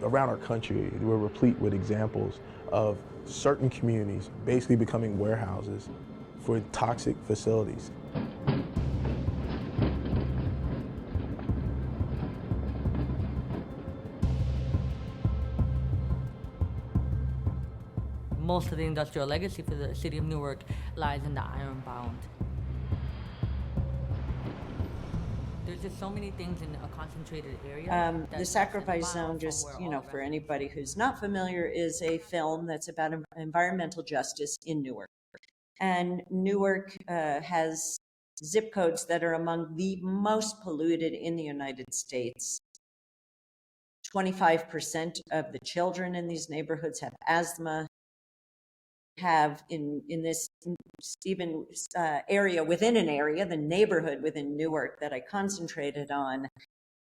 around our country, we're replete with examples of certain communities basically becoming warehouses for toxic facilities. Most of the industrial legacy for the city of Newark lies in the iron bound. There's just so many things in a concentrated area. The Sacrifice Zone, just, for anybody who's not familiar, is a film that's about environmental justice in Newark. And Newark has zip codes that are among the most polluted in the United States. 25% of the children in these neighborhoods have asthma. Have in this even area within an area, the neighborhood within Newark that I concentrated on,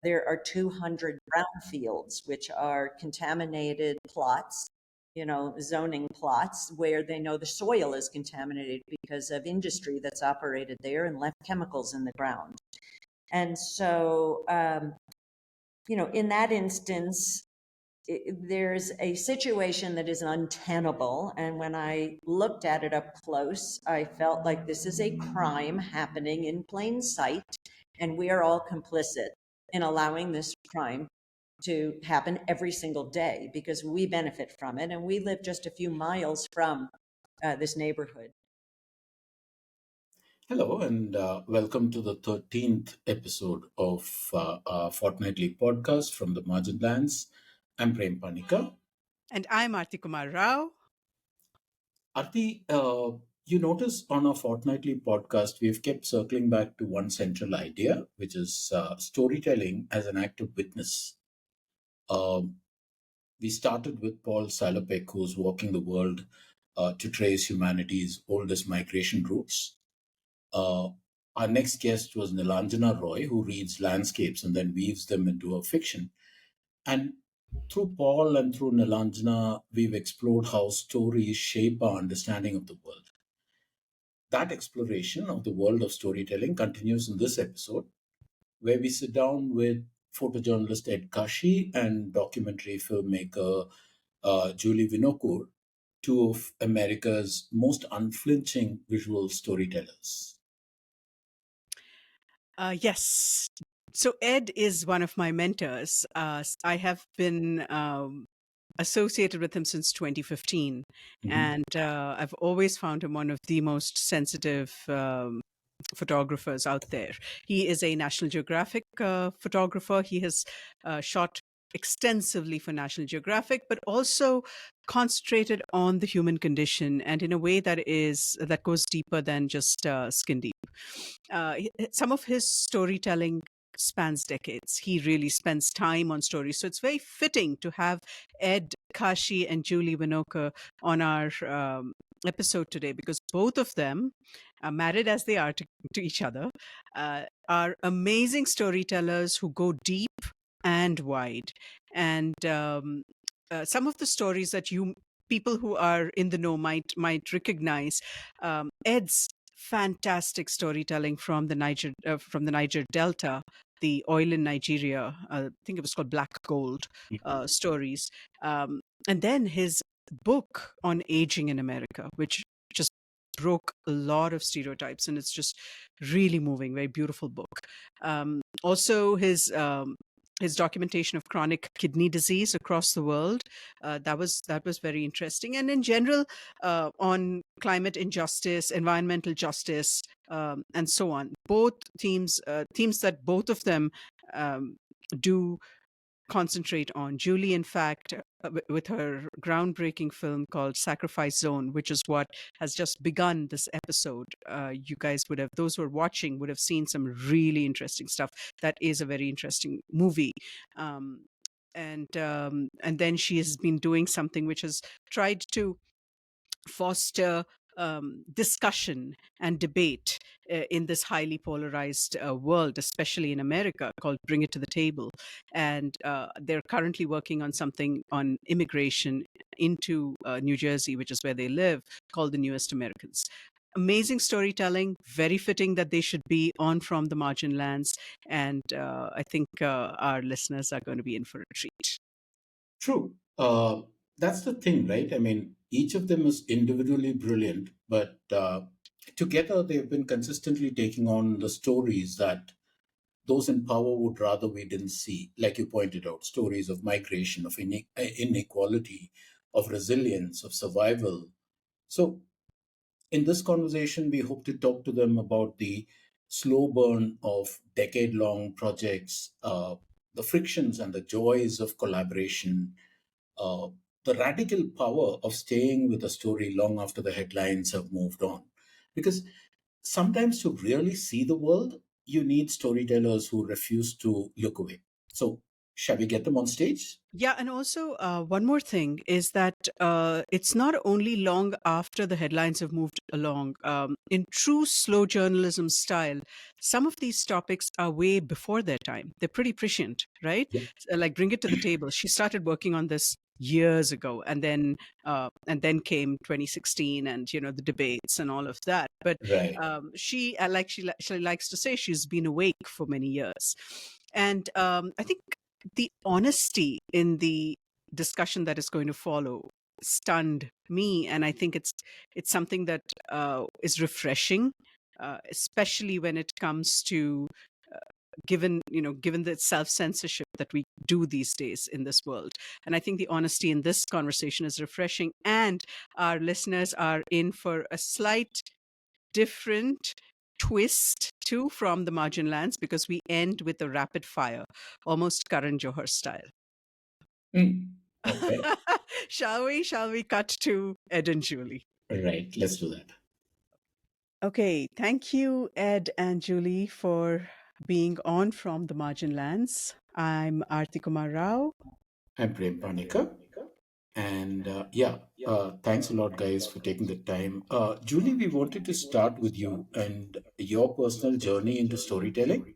there are 200 brownfields, which are contaminated plots, zoning plots where they know the soil is contaminated because of industry that's operated there and left chemicals in the ground. And so, in that instance, there's a situation that is untenable. And when I looked at it up close, I felt like this is a crime happening in plain sight, and we are all complicit in allowing this crime to happen every single day because we benefit from it, and we live just a few miles from this neighborhood. Hello, and welcome to the 13th episode of our fortnightly podcast from the Marginlands. I'm Prem Panika. And I'm Arati Kumar Rao. Arti, you notice on our fortnightly podcast, we've kept circling back to one central idea, which is storytelling as an act of witness. We started with Paul Salopek, who's walking the world to trace humanity's oldest migration routes. Our next guest was Nilanjana Roy, who reads landscapes and then weaves them into a fiction. And through Paul and through Nilanjana, we've explored how stories shape our understanding of the world. That exploration of the world of storytelling continues in this episode, where we sit down with photojournalist Ed Kashi and documentary filmmaker Julie Winokur, two of America's most unflinching visual storytellers. Yes. So Ed is one of my mentors. I have been associated with him since 2015. And I've always found him one of the most sensitive photographers out there. He is a National Geographic photographer. He has shot extensively for National Geographic, but also concentrated on the human condition, and in a way that goes deeper than just skin deep. Some of his storytelling spans decades. He really spends time on stories. So it's very fitting to have Ed Kashi and Julie Winokur on our episode today, because both of them, married as they are to each other, are amazing storytellers who go deep and wide. And some of the stories that people who are in the know might recognize. Ed's fantastic storytelling from the Niger Delta, the oil in Nigeria. I think it was called Black Gold stories. And then his book on aging in America, which just broke a lot of stereotypes, and it's just really moving, very beautiful book. Also his documentation of chronic kidney disease across the world, that was very interesting. And in general, on climate injustice, environmental justice, and so on. Both themes that both of them do concentrate on. Julie, in fact, with her groundbreaking film called Sacrifice Zone, which is what has just begun this episode. You guys those who are watching would have seen some really interesting stuff. That is a very interesting movie. And then she has been doing something which has tried to foster discussion and debate in this highly polarized world, especially in America, called Bring It to the Table. And they're currently working on something on immigration into New Jersey, which is where they live, called The Newest Americans. Amazing storytelling, very fitting that they should be on From the Marginlands. And I think our listeners are going to be in for a treat. True. That's the thing, right? I mean, each of them is individually brilliant, but together they've been consistently taking on the stories that those in power would rather we didn't see. Like you pointed out, stories of migration, of inequality, of resilience, of survival. So, in this conversation, we hope to talk to them about the slow burn of decade long projects, the frictions and the joys of collaboration, uh, the radical power of staying with a story long after the headlines have moved on. Because sometimes to really see the world, you need storytellers who refuse to look away. So, shall we get them on stage? Yeah, and also one more thing is that it's not only long after the headlines have moved along. In true slow journalism style, some of these topics are way before their time. They're pretty prescient, right? Yeah. Like bring it to the table. She started working on this years ago, and then came 2016, and the debates and all of that. But Right. she, she likes to say, she's been awake for many years, and I think the honesty in the discussion that is going to follow stunned me, and I think it's something that is refreshing, especially when it comes to given the self censorship that we do these days in this world. And I think the honesty in this conversation is refreshing, and our listeners are in for a slight different twist to From the Marginlands, because we end with a rapid fire, almost Karan Johar style. Mm. Okay. Shall we cut to Ed and Julie? Right. Let's do that. Okay, thank you, Ed and Julie, for being on From the Marginlands. I'm Arti Kumar Rao. I'm Prem Panika. And thanks a lot, guys, for taking the time. Julie, we wanted to start with you and your personal journey into storytelling.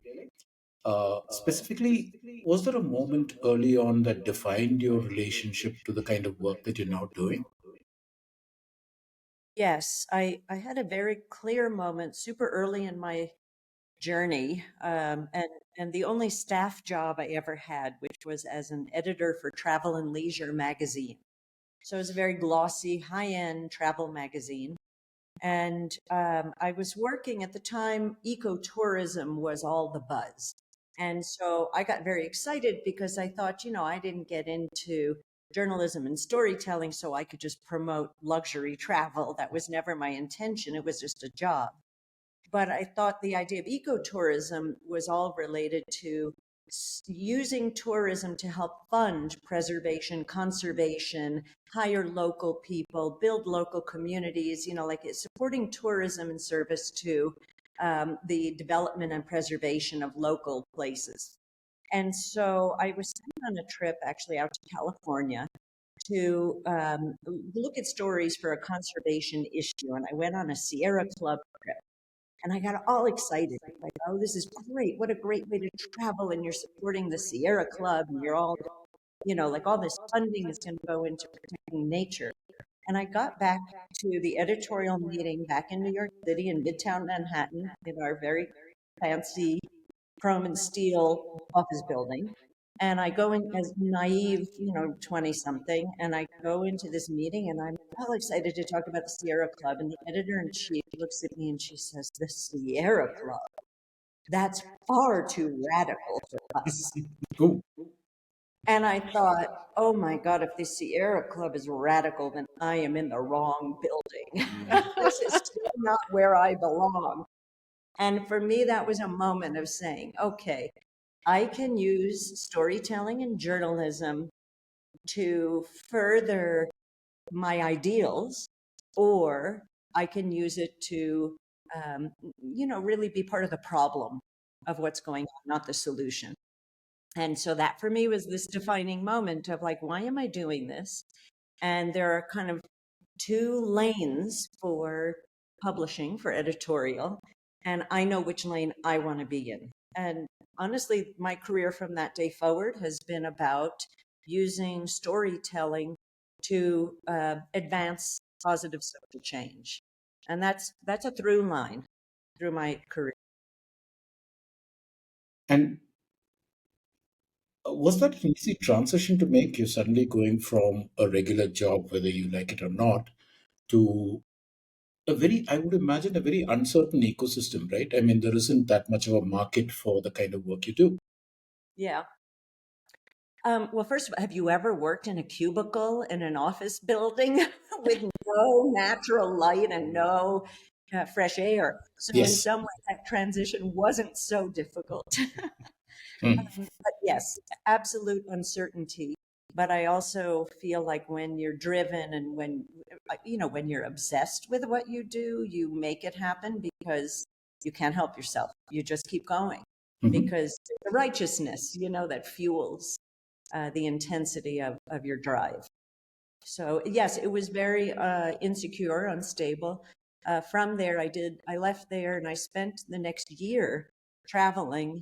Specifically, was there a moment early on that defined your relationship to the kind of work that you're now doing? Yes, I had a very clear moment super early in my journey, and the only staff job I ever had, which was as an editor for Travel and Leisure magazine. So it was a very glossy, high-end travel magazine. And I was working at the time, ecotourism was all the buzz. And so I got very excited because I thought, I didn't get into journalism and storytelling so I could just promote luxury travel. That was never my intention. It was just a job. But I thought the idea of ecotourism was all related to using tourism to help fund preservation, conservation, hire local people, build local communities, like it's supporting tourism in service to the development and preservation of local places. And so I was sent on a trip actually out to California to look at stories for a conservation issue. And I went on a Sierra Club trip. And I got all excited, like, oh, this is great. What a great way to travel. And you're supporting the Sierra Club, and you're all, like all this funding is going to go into protecting nature. And I got back to the editorial meeting back in New York City in Midtown Manhattan in our very fancy chrome and steel office building. And I go in as naive, 20 something, and I go into this meeting and I'm all excited to talk about the Sierra Club. And the editor in chief looks at me and she says, "The Sierra Club? That's far too radical for us." Cool. And I thought, oh my God, if the Sierra Club is radical, then I am in the wrong building. This is still not where I belong. And for me, that was a moment of saying, okay, I can use storytelling and journalism to further my ideals, or I can use it to, really be part of the problem of what's going on, not the solution. And so that for me was this defining moment of like, why am I doing this? And there are kind of two lanes for publishing, for editorial, and I know which lane I want to be in. And honestly, my career from that day forward has been about using storytelling to advance positive social change, and that's a through line through my career. And Was that an easy transition to make? You're suddenly going from a regular job, whether you like it or not, to a very, I would imagine, a very uncertain ecosystem, right? I mean, there isn't that much of a market for the kind of work you do. Yeah. Well, first of all, have you ever worked in a cubicle in an office building with no natural light and no fresh air? So in Yes. some ways, that transition wasn't so difficult. Mm. But yes, absolute uncertainty. But I also feel like when you're driven and when you're obsessed with what you do, you make it happen because you can't help yourself. You just keep going Mhm. because the righteousness, that fuels the intensity of your drive. So yes, it was very insecure, unstable. From there, I left there and I spent the next year traveling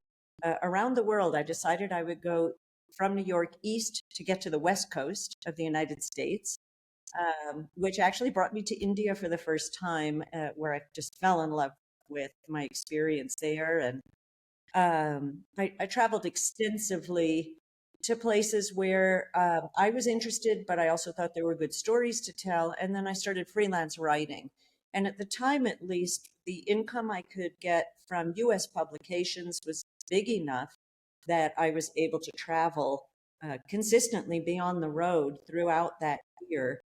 around the world. I decided I would go from New York east to get to the west coast of the United States, which actually brought me to India for the first time, where I just fell in love with my experience there. And I traveled extensively to places where I was interested, but I also thought there were good stories to tell. And then I started freelance writing. And at the time, at least, the income I could get from US publications was big enough that I was able to travel consistently, be on the road throughout that year,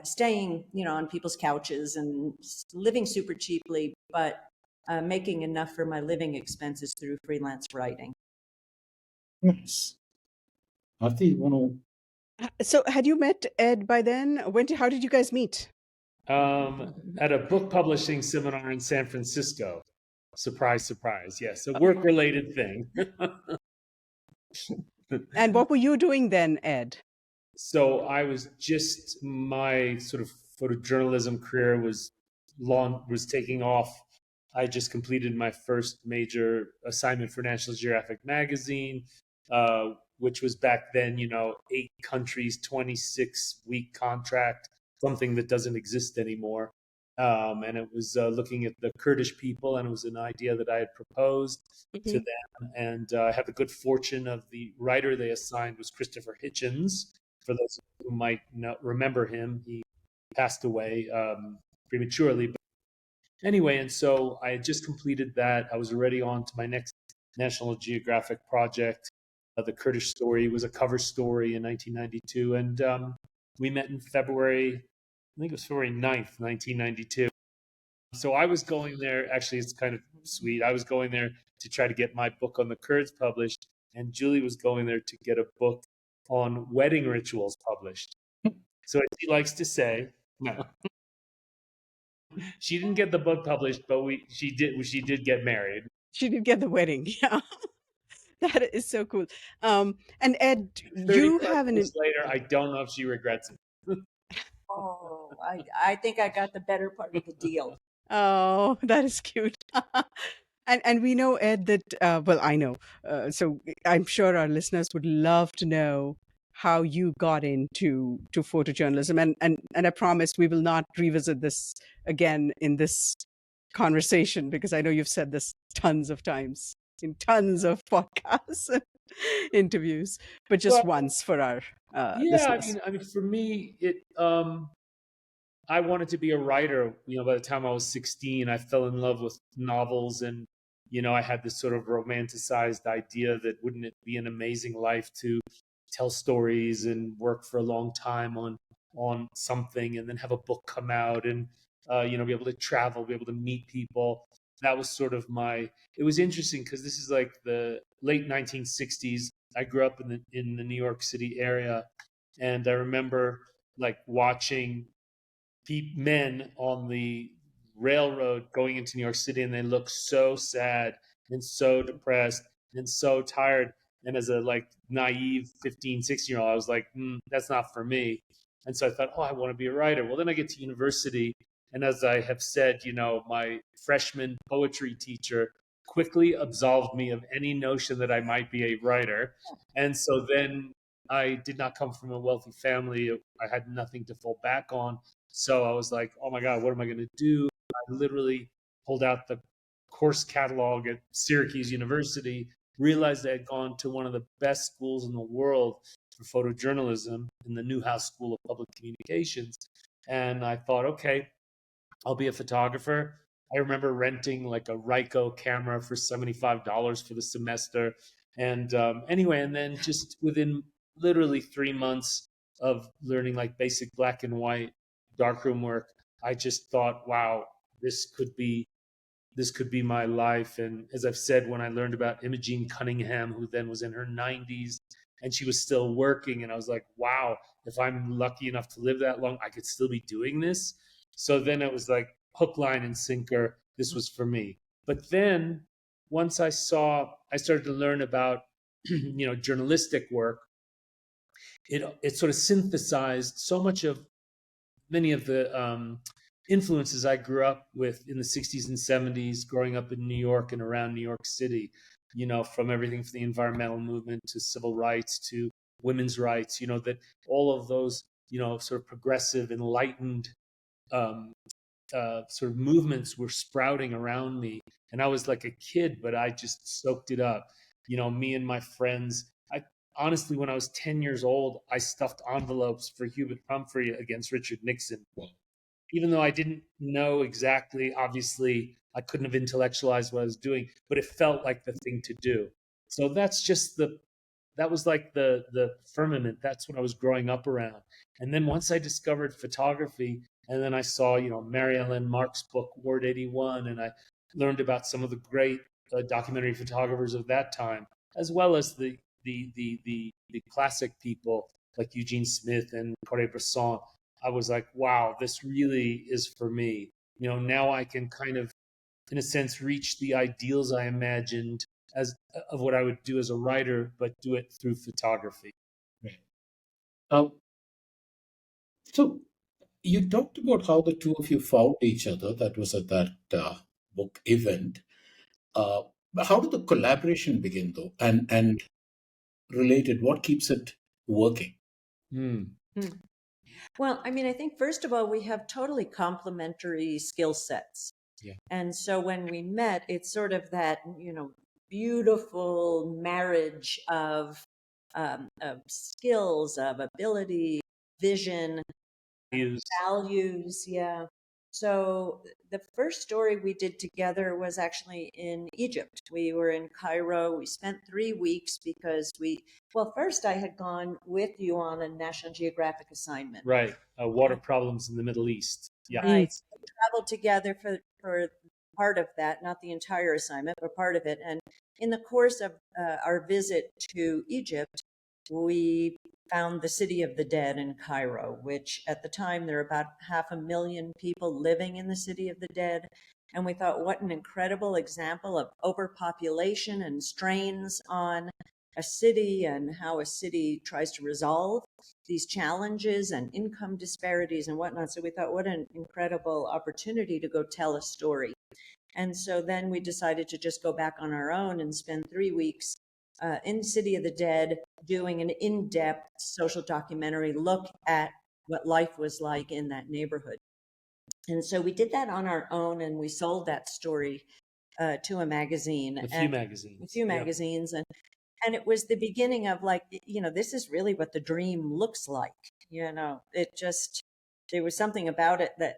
staying, on people's couches and living super cheaply, but making enough for my living expenses through freelance writing. Nice. Arti, you want So, had you met Ed by then? How did you guys meet? At a book publishing seminar in San Francisco. Surprise, surprise. Yes, a work related thing. And what were you doing then, Ed? So I was just, my sort of photojournalism career was taking off. I just completed my first major assignment for National Geographic magazine, which was back then, 8 countries, 26-week contract, something that doesn't exist anymore. And it was looking at the Kurdish people, and it was an idea that I had proposed to them. And I had the good fortune of the writer they assigned was Christopher Hitchens. For those who might not remember him, he passed away prematurely. But anyway, and so I had just completed that. I was already on to my next National Geographic project. The Kurdish story was a cover story in 1992, and we met in February. I think it was February 9th, 1992. So I was going there. Actually, it's kind of sweet. I was going there to try to get my book on the Kurds published, and Julie was going there to get a book on wedding rituals published. So as she likes to say, no, she didn't get the book published, but she did get married. She did get the wedding. Yeah. That is so cool. And Ed, you 35 have an years later, I don't know if she regrets it. Oh, I think I got the better part of the deal. oh, that is cute. And we know, Ed, that well, I know. So I'm sure our listeners would love to know how you got into photojournalism. And I promise we will not revisit this again in this conversation, because I know you've said this tons of times in tons of podcasts and interviews, but just Well, once for our yeah, listeners. I mean, for me, I wanted to be a writer. By the time I was 16, I fell in love with novels, and I had this sort of romanticized idea that wouldn't it be an amazing life to tell stories and work for a long time on something, and then have a book come out, and be able to travel, be able to meet people. That was sort of my. It was interesting because this is like the late 1960s. I grew up in the New York City area, and I remember like watching men on the railroad going into New York City, and they look so sad and so depressed and so tired. And as a like naive 15, 16-year-old, I was like, that's not for me. And so I thought, I want to be a writer. Well, then I get to university. And as I have said, my freshman poetry teacher quickly absolved me of any notion that I might be a writer. And so then I did not come from a wealthy family. I had nothing to fall back on. So I was like, oh my God, what am I going to do? I literally pulled out the course catalog at Syracuse University realized I had gone to one of the best schools in the world for photojournalism in the Newhouse School of Public Communications. And I thought, okay, I'll be a photographer. I remember renting like a Ryko camera for $75 for the semester. And anyway, and then just within literally 3 months of learning like basic black and white darkroom work, I just thought, wow, this could be my life. And as I've said, when I learned about Imogene Cunningham, who then was in her 90s and she was still working, and I was like, wow, if I'm lucky enough to live that long, I could still be doing this. So then it was like hook, line, and sinker. This was for me. But then once I started to learn about, journalistic work, it sort of synthesized so much of many of the influences I grew up with in the 60s and 70s, growing up in New York and around New York City, from everything from the environmental movement to civil rights to women's rights, that all of those, sort of progressive, enlightened sort of movements were sprouting around me. And I was like a kid, but I just soaked it up. Me and my friends, honestly, when I was 10 years old, I stuffed envelopes for Hubert Humphrey against Richard Nixon. Even though I didn't know exactly, obviously, I couldn't have intellectualized what I was doing, but it felt like the thing to do. So that's just that was like the firmament. That's what I was growing up around. And then once I discovered photography, and then I saw, Mary Ellen Mark's book, Ward 81, and I learned about some of the great documentary photographers of that time, as well as the classic people like Eugene Smith and Cartier-Bresson. I was like, wow, this really is for me. Now I can kind of, in a sense, reach the ideals I imagined of what I would do as a writer, but do it through photography. Right. So you talked about how the two of you found each other. That was at that book event. How did the collaboration begin, though? And related, what keeps it working? Well, I mean, I think first of all, we have totally complementary skill sets. Yeah. And so when we met, it's sort of that, beautiful marriage of skills, of ability, vision, values. Yeah. So the first story we did together was actually in Egypt. We were in Cairo. We spent 3 weeks because first I had gone with you on a National Geographic assignment. Right. Water problems in the Middle East. Yeah. Right. So we traveled together for part of that, not the entire assignment, but part of it. And in the course of our visit to Egypt, we found the City of the Dead in Cairo, which at the time there were about 500,000 people living in the City of the Dead. And we thought, what an incredible example of overpopulation and strains on a city and how a city tries to resolve these challenges and income disparities and whatnot. So we thought, what an incredible opportunity to go tell a story. And so then we decided to just go back on our own and spend 3 weeks in City of the Dead, doing an in-depth social documentary look at what life was like in that neighborhood. And so we did that on our own, and we sold that story to a magazine. A few magazines. And it was the beginning of like, this is really what the dream looks like. There was something about it that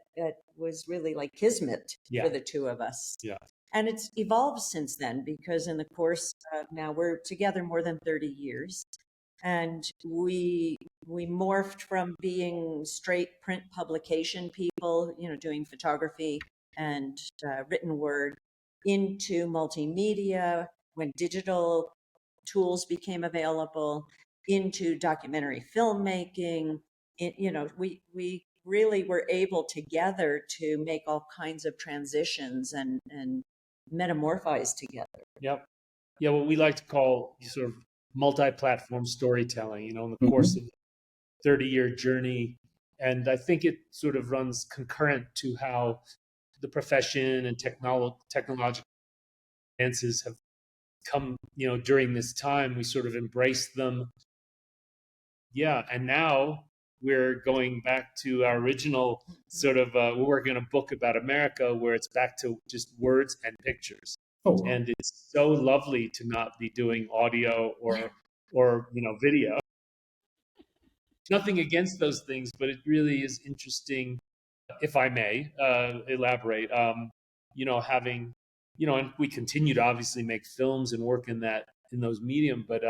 was really like kismet for the two of us. Yeah. And it's evolved since then, because in the course now we're together more than 30 years. And we morphed from being straight print publication people, doing photography and written word, into multimedia when digital tools became available, into documentary filmmaking. We really were able together to make all kinds of transitions and metamorphose together. Yep. Yeah, what we like to call sort of multi-platform storytelling, in the course of a 30-year journey. And I think it sort of runs concurrent to how the profession and technological advances have come, during this time. We sort of embraced them. Yeah, and now we're going back to our original sort of, we're working on a book about America where it's back to just words and pictures. Oh, wow. And it's so lovely to not be doing audio or video. Nothing against those things, but it really is interesting, if I may elaborate. Having, and we continue to obviously make films and work in those medium, but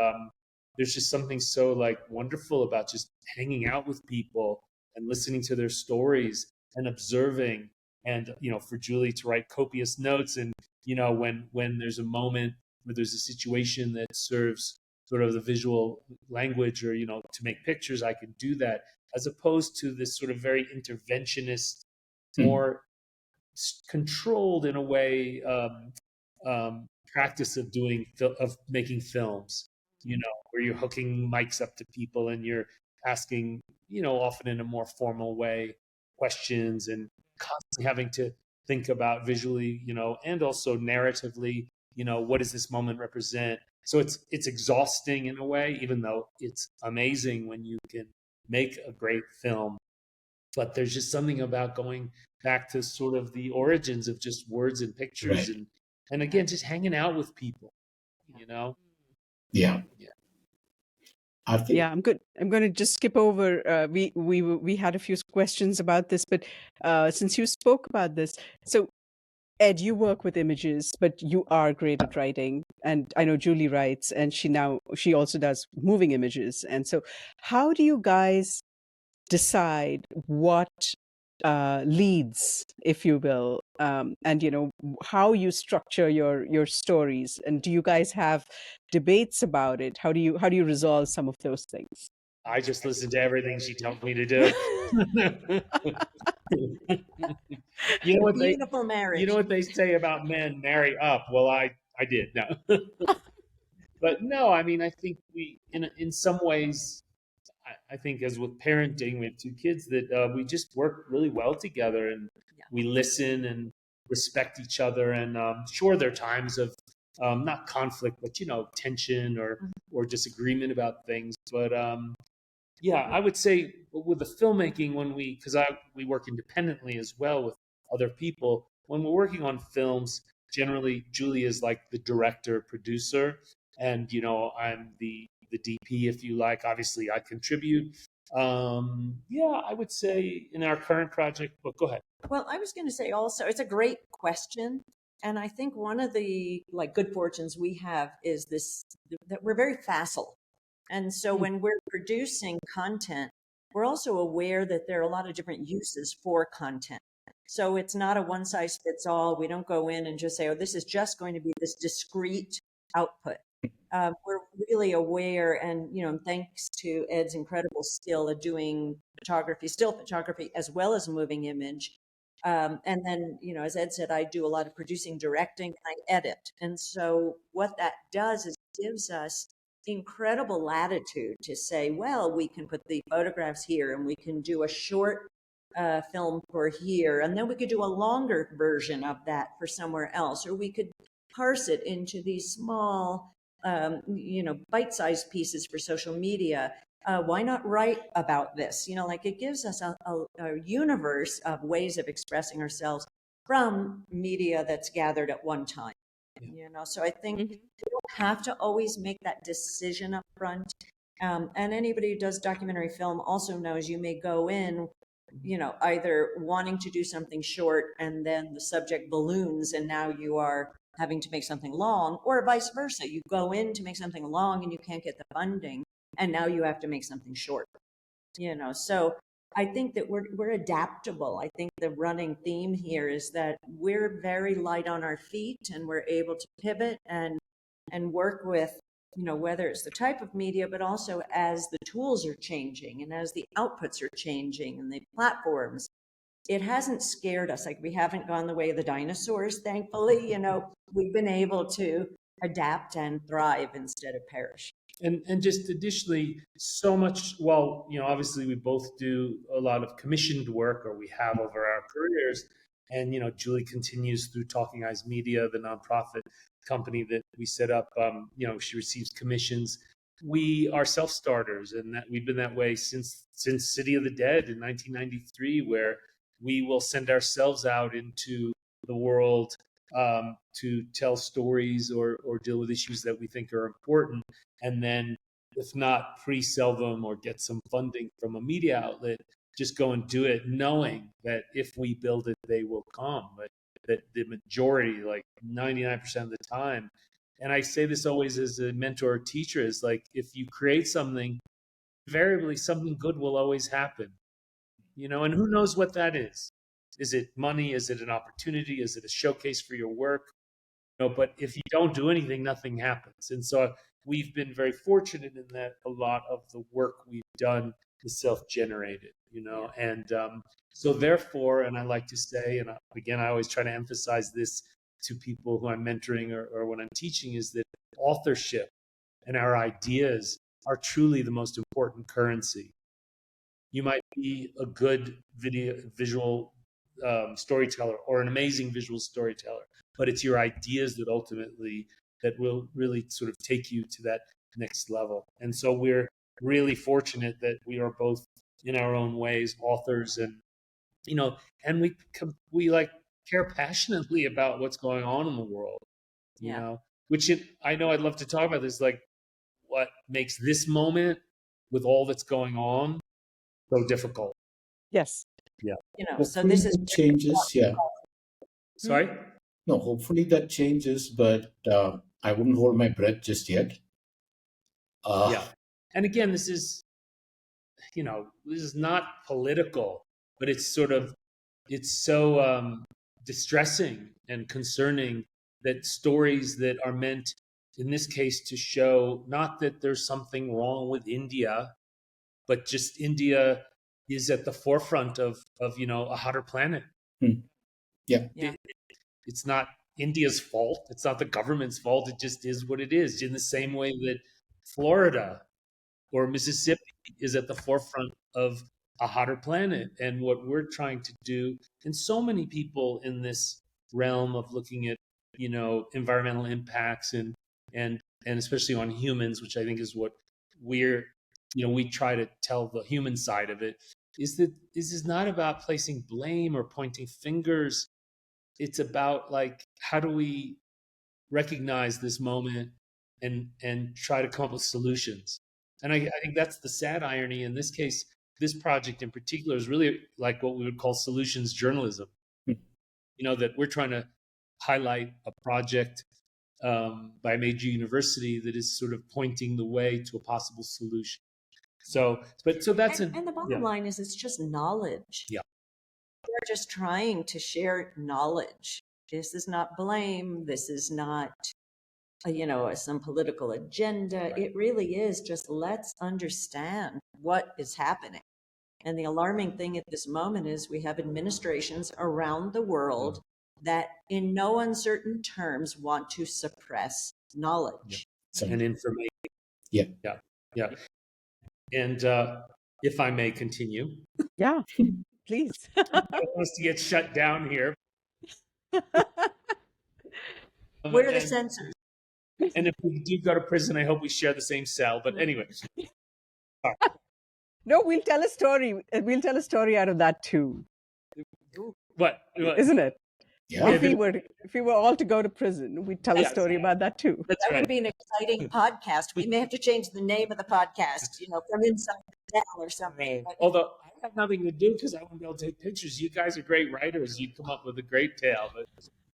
there's just something so like wonderful about just hanging out with people and listening to their stories and observing, and for Julie to write copious notes, and when there's a moment where there's a situation that serves sort of the visual language, or to make pictures, I can do that, as opposed to this sort of very interventionist, more controlled in a way, practice of making films, where you're hooking mics up to people and you're asking, often in a more formal way, questions, and constantly having to think about visually, and also narratively, what does this moment represent? So it's exhausting in a way, even though it's amazing when you can make a great film. But there's just something about going back to sort of the origins of just words and pictures, Right. and again, just hanging out with people, Yeah. I think, Yeah, I'm good. I'm going to just skip over. We had a few questions about this, but since you spoke about this, so Ed, you work with images, but you are great at writing, and I know Julie writes, and she also does moving images. And so, how do you guys decide what leads, if you will, and how you structure your stories? And do you guys have debates about it? How do you resolve some of those things? I just listen to everything she tells me to do. Beautiful marriage. You know what they say about men, marry up. Well, I did. No. But no, I mean, I think we, in some ways, I think, as with parenting, we have two kids, that we just work really well together, and we listen and respect each other. And sure, there are times of not conflict, but tension or disagreement about things. But yeah, I would say with the filmmaking, because we work independently as well with other people. When we're working on films, generally Julie is like the director, producer, and I'm the DP, if you like. Obviously, I contribute. Yeah, I would say in our current project. But go ahead. Well, I was going to say also, it's a great question. And I think one of the good fortunes we have is that we're very facile. And so when we're producing content, we're also aware that there are a lot of different uses for content. So it's not a one size fits all. We don't go in and just say, oh, this is just going to be this discrete output. We're really aware, and thanks to Ed's incredible skill of doing photography, still photography, as well as moving image. And then, as Ed said, I do a lot of producing, directing, and I edit. And so what that does is gives us incredible latitude to say, well, we can put the photographs here, and we can do a short film for here, and then we could do a longer version of that for somewhere else, or we could parse it into these small, bite-sized pieces for social media. Why not write about this? It gives us a universe of ways of expressing ourselves from media that's gathered at one time. So I think you don't have to always make that decision up front. And anybody who does documentary film also knows you may go in, either wanting to do something short, and then the subject balloons, and now you are having to make something long, or vice versa. You go in to make something long and you can't get the funding, and now you have to make something short. So I think that we're adaptable. I think the running theme here is that we're very light on our feet, and we're able to pivot and work with, whether it's the type of media, but also as the tools are changing and as the outputs are changing and the platforms. It hasn't scared us. We haven't gone the way of the dinosaurs, thankfully. We've been able to adapt and thrive instead of perish. And just additionally, so much, well, obviously we both do a lot of commissioned work, or we have over our careers. And, Julie continues through Talking Eyes Media, the nonprofit company that we set up. She receives commissions. We are self-starters, and that we've been that way since City of the Dead in 1993, where we will send ourselves out into the world to tell stories or deal with issues that we think are important, and then if not pre-sell them or get some funding from a media outlet, just go and do it, knowing that if we build it, they will come. But that the majority, like 99% of the time, and I say this always as a mentor or teacher, is like, if you create something, invariably something good will always happen, and who knows what that is. Is it money? Is it an opportunity? Is it a showcase for your work? But if you don't do anything, nothing happens. And so we've been very fortunate in that a lot of the work we've done is self-generated, and so therefore, and I like to say, and again, I always try to emphasize this to people who I'm mentoring or when I'm teaching, is that authorship and our ideas are truly the most important currency. You might be a good visual storyteller or an amazing visual storyteller, but it's your ideas that will really sort of take you to that next level. And so we're really fortunate that we are both, in our own ways, authors, and and we like care passionately about what's going on in the world. Which I know I'd love to talk about this, like what makes this moment with all that's going on so difficult. Yes. Yeah. So this is changes. Yeah. Sorry? No, hopefully that changes, but I wouldn't hold my breath just yet. Yeah. And again, this is not political, but it's so distressing and concerning that stories that are meant, in this case, to show not that there's something wrong with India, but just India is at the forefront of a hotter planet. Yeah. It's not India's fault. It's not the government's fault. It just is what it is. In the same way that Florida or Mississippi is at the forefront of a hotter planet. And what we're trying to do, and so many people in this realm of looking at, environmental impacts and especially on humans, which I think is what we try to tell the human side of it, is that this is not about placing blame or pointing fingers. It's about, like, how do we recognize this moment and try to come up with solutions. And I think that's the sad irony in this case. This project in particular is really like what we would call solutions journalism. That we're trying to highlight a project by a major university that is sort of pointing the way to a possible solution. So that's and the bottom line is, it's just knowledge. Yeah. We're just trying to share knowledge. This is not blame. This is not some political agenda. Right. It really is just, let's understand what is happening. And the alarming thing at this moment is we have administrations around the world that in no uncertain terms want to suppress knowledge and information. Yeah. And if I may continue. Yeah, please. I don't want us to get shut down here. Where are the censors? And if we do go to prison, I hope we share the same cell. But anyway. No, we'll tell a story. We'll tell a story out of that too. What? Isn't it? Yeah. If we were all to go to prison, we'd tell a story about that too. That's that right. would be an exciting podcast. We may have to change the name of the podcast, from Inside Down or something. But although I have nothing to do because I won't be able to take pictures. You guys are great writers. You'd come up with a great tale.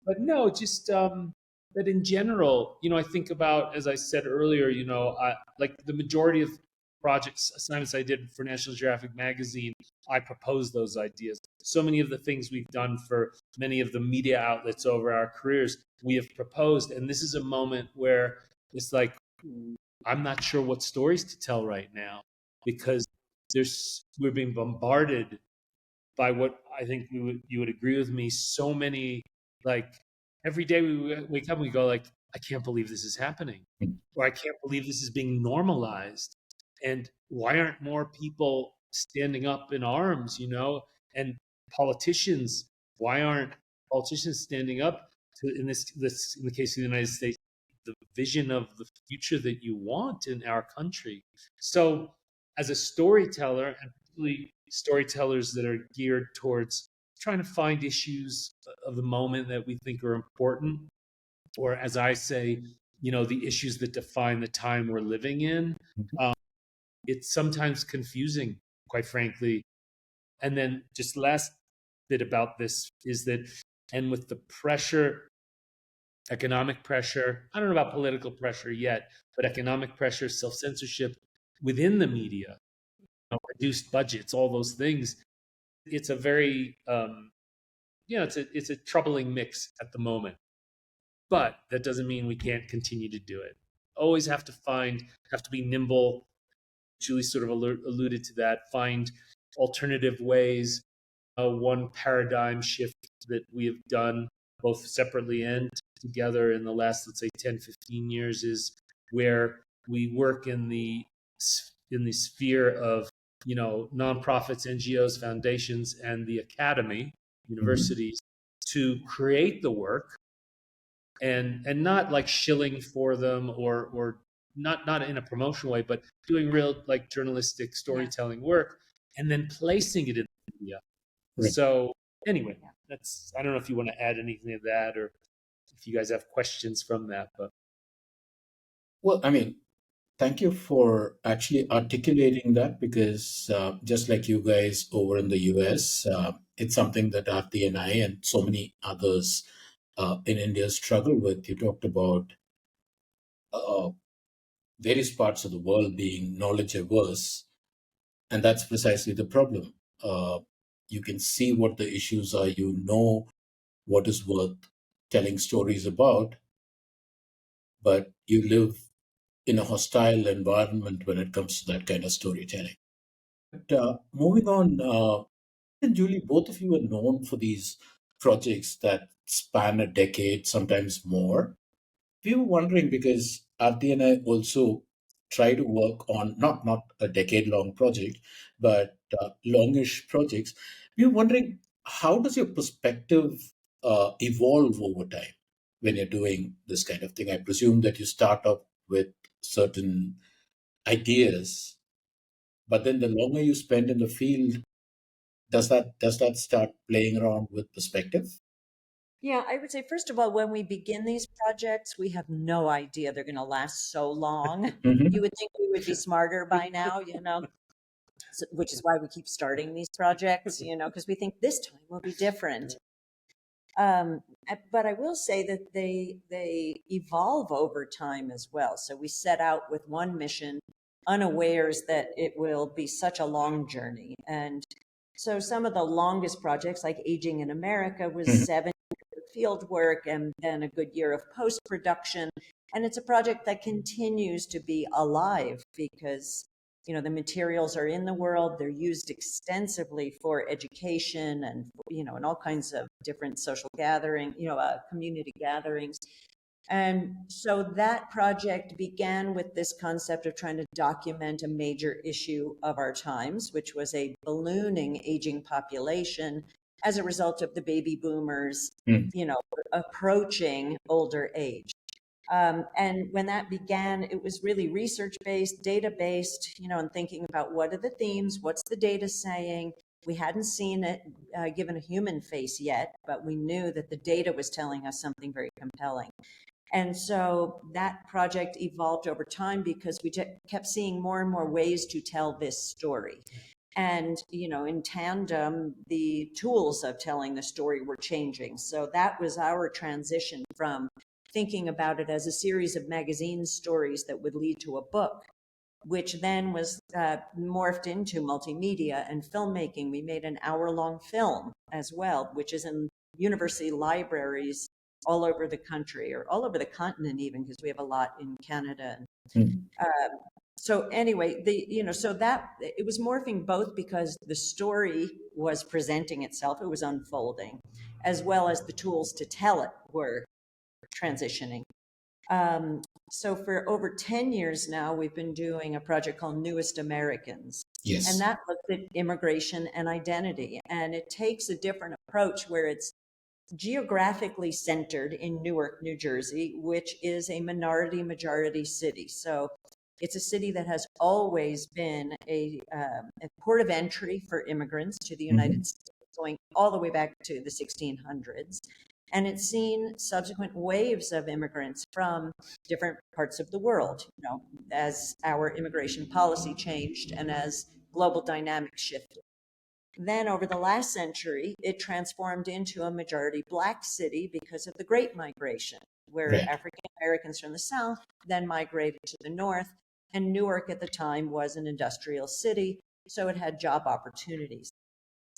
But no, just that in general, I think about, as I said earlier, like the majority of assignments I did for National Geographic magazine, I proposed those ideas. So many of the things we've done for many of the media outlets over our careers, we have proposed. And this is a moment where it's like, I'm not sure what stories to tell right now, because we're being bombarded by what I think you would agree with me. So many, like, every day we wake up and we go, like, I can't believe this is happening, or I can't believe this is being normalized. And why aren't more people standing up in arms, and politicians, why aren't politicians standing up to, in the case of the United States, the vision of the future that you want in our country? So as a storyteller, and particularly storytellers that are geared towards trying to find issues of the moment that we think are important, or as I say, the issues that define the time we're living in. It's sometimes confusing, quite frankly. And then just last bit about this is that, and with the pressure, economic pressure, I don't know about political pressure yet, but economic pressure, self-censorship within the media, reduced budgets, all those things, it's a very, it's a troubling mix at the moment. But that doesn't mean we can't continue to do it. Always have to be nimble. Julie sort of alluded to that. Find alternative ways. One paradigm shift that we have done both separately and together in the last, let's say, 10, 15 years is where we work in the sphere of, nonprofits, NGOs, foundations, and the academy, universities, to create the work and not like shilling for them or not in a promotional way, but doing real like journalistic storytelling work and then placing it in the media. Right. So anyway, I don't know if you want to add anything to that or if you guys have questions from that, but. Well, I mean, thank you for actually articulating that, because just like you guys over in the US, it's something that RTNI and so many others in India struggle with. You talked about various parts of the world being knowledge averse, and that's precisely the problem. You can see what the issues are, what is worth telling stories about, but you live in a hostile environment when it comes to that kind of storytelling. But moving on, and Julie, both of you are known for these projects that span a decade, sometimes more. We were wondering, because Aarti and I also try to work on not a decade-long project, but longish projects. We were wondering, how does your perspective evolve over time when you're doing this kind of thing? I presume that you start up with certain ideas, but then the longer you spend in the field, does that start playing around with perspective? Yeah, I would say, first of all, when we begin these projects, we have no idea they're going to last so long. You would think we would be smarter by now, which is why we keep starting these projects, because we think this time will be different. But I will say that they evolve over time as well. So we set out with one mission, unawares that it will be such a long journey. And so some of the longest projects, like Aging in America, was 7 years of field work and then a good year of post-production. And it's a project that continues to be alive because the materials are in the world. They're used extensively for education and, and all kinds of different social gathering, community gatherings. And so that project began with this concept of trying to document a major issue of our times, which was a ballooning aging population as a result of the baby boomers, approaching older age. And when that began, it was really research-based, data-based, and thinking about what are the themes, what's the data saying. We hadn't seen it given a human face yet, but we knew that the data was telling us something very compelling. And so that project evolved over time because we kept seeing more and more ways to tell this story. And, in tandem, the tools of telling the story were changing. So that was our transition from thinking about it as a series of magazine stories that would lead to a book, which then was morphed into multimedia and filmmaking. We made an hour-long film as well, which is in university libraries all over the country, or all over the continent even, because we have a lot in Canada. So anyway, so that it was morphing both because the story was presenting itself, it was unfolding, as well as the tools to tell it were transitioning. So for over 10 years now, we've been doing a project called Newest Americans. Yes. And that looks at immigration and identity. And it takes a different approach where it's geographically centered in Newark, New Jersey, which is a majority city. So it's a city that has always been a port of entry for immigrants to the United States. going all the way back to the 1600s. And it's seen subsequent waves of immigrants from different parts of the world, as our immigration policy changed and as global dynamics shifted. Then over the last century, it transformed into a majority Black city because of the Great Migration, where Right. African Americans from the South then migrated to the North. And Newark at the time was an industrial city, so it had job opportunities.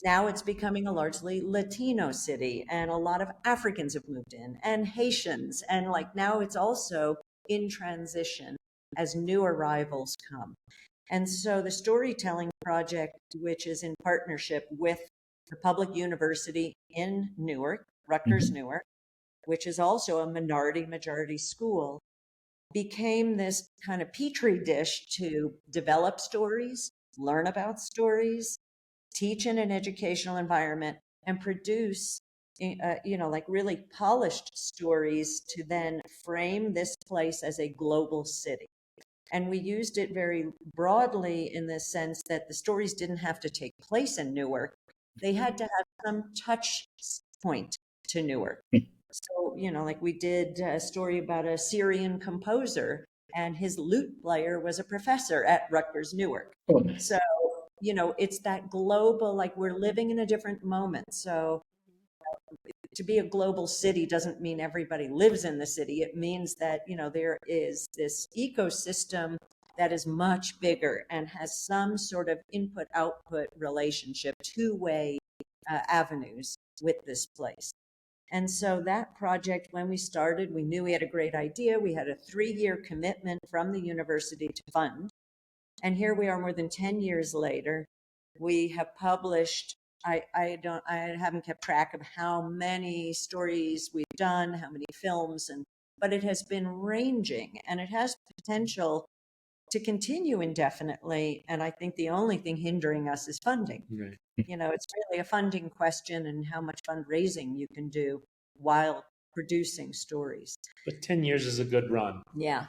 Now it's becoming a largely Latino city, and a lot of Africans have moved in, and Haitians. And like now it's also in transition as new arrivals come. And so the storytelling project, which is in partnership with the public university in Newark, Rutgers Newark, which is also a majority school, became this kind of petri dish to develop stories, learn about stories, teach in an educational environment, and produce like really polished stories to then frame this place as a global city. And we used it very broadly in the sense that the stories didn't have to take place in Newark. They had to have some touch point to Newark. So, like we did a story about a Syrian composer, and his lute player was a professor at Rutgers Newark. Oh, nice. So, it's that global, like we're living in a different moment. So to be a global city doesn't mean everybody lives in the city. It means that, there is this ecosystem that is much bigger and has some sort of input-output relationship, two-way avenues with this place. And so that project, when we started, we knew we had a great idea. We had a 3-year commitment from the university to fund. And here we are more than 10 years later. We have published, I haven't kept track of how many stories we've done, how many films, but it has been ranging, and it has potential to continue indefinitely. And I think the only thing hindering us is funding. Right. It's really a funding question and how much fundraising you can do while producing stories. But 10 years is a good run. Yeah.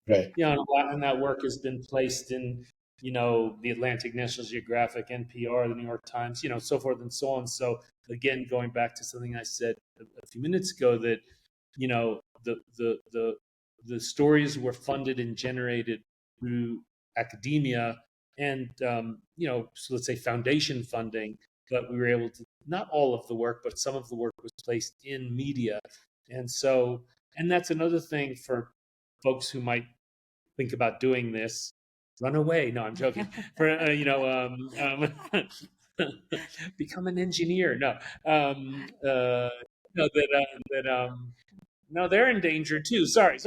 Right. And that work has been placed in, the Atlantic, National Geographic, NPR, the New York Times, so forth and so on. So again, going back to something I said a few minutes ago, that, the stories were funded and generated through academia and, so let's say foundation funding, but we were able to, not all of the work, but some of the work was placed in media. And so, and that's another thing for folks who might think about doing this. Run away. No, I'm joking. For, become an engineer. No, no, they're in danger too. Sorry.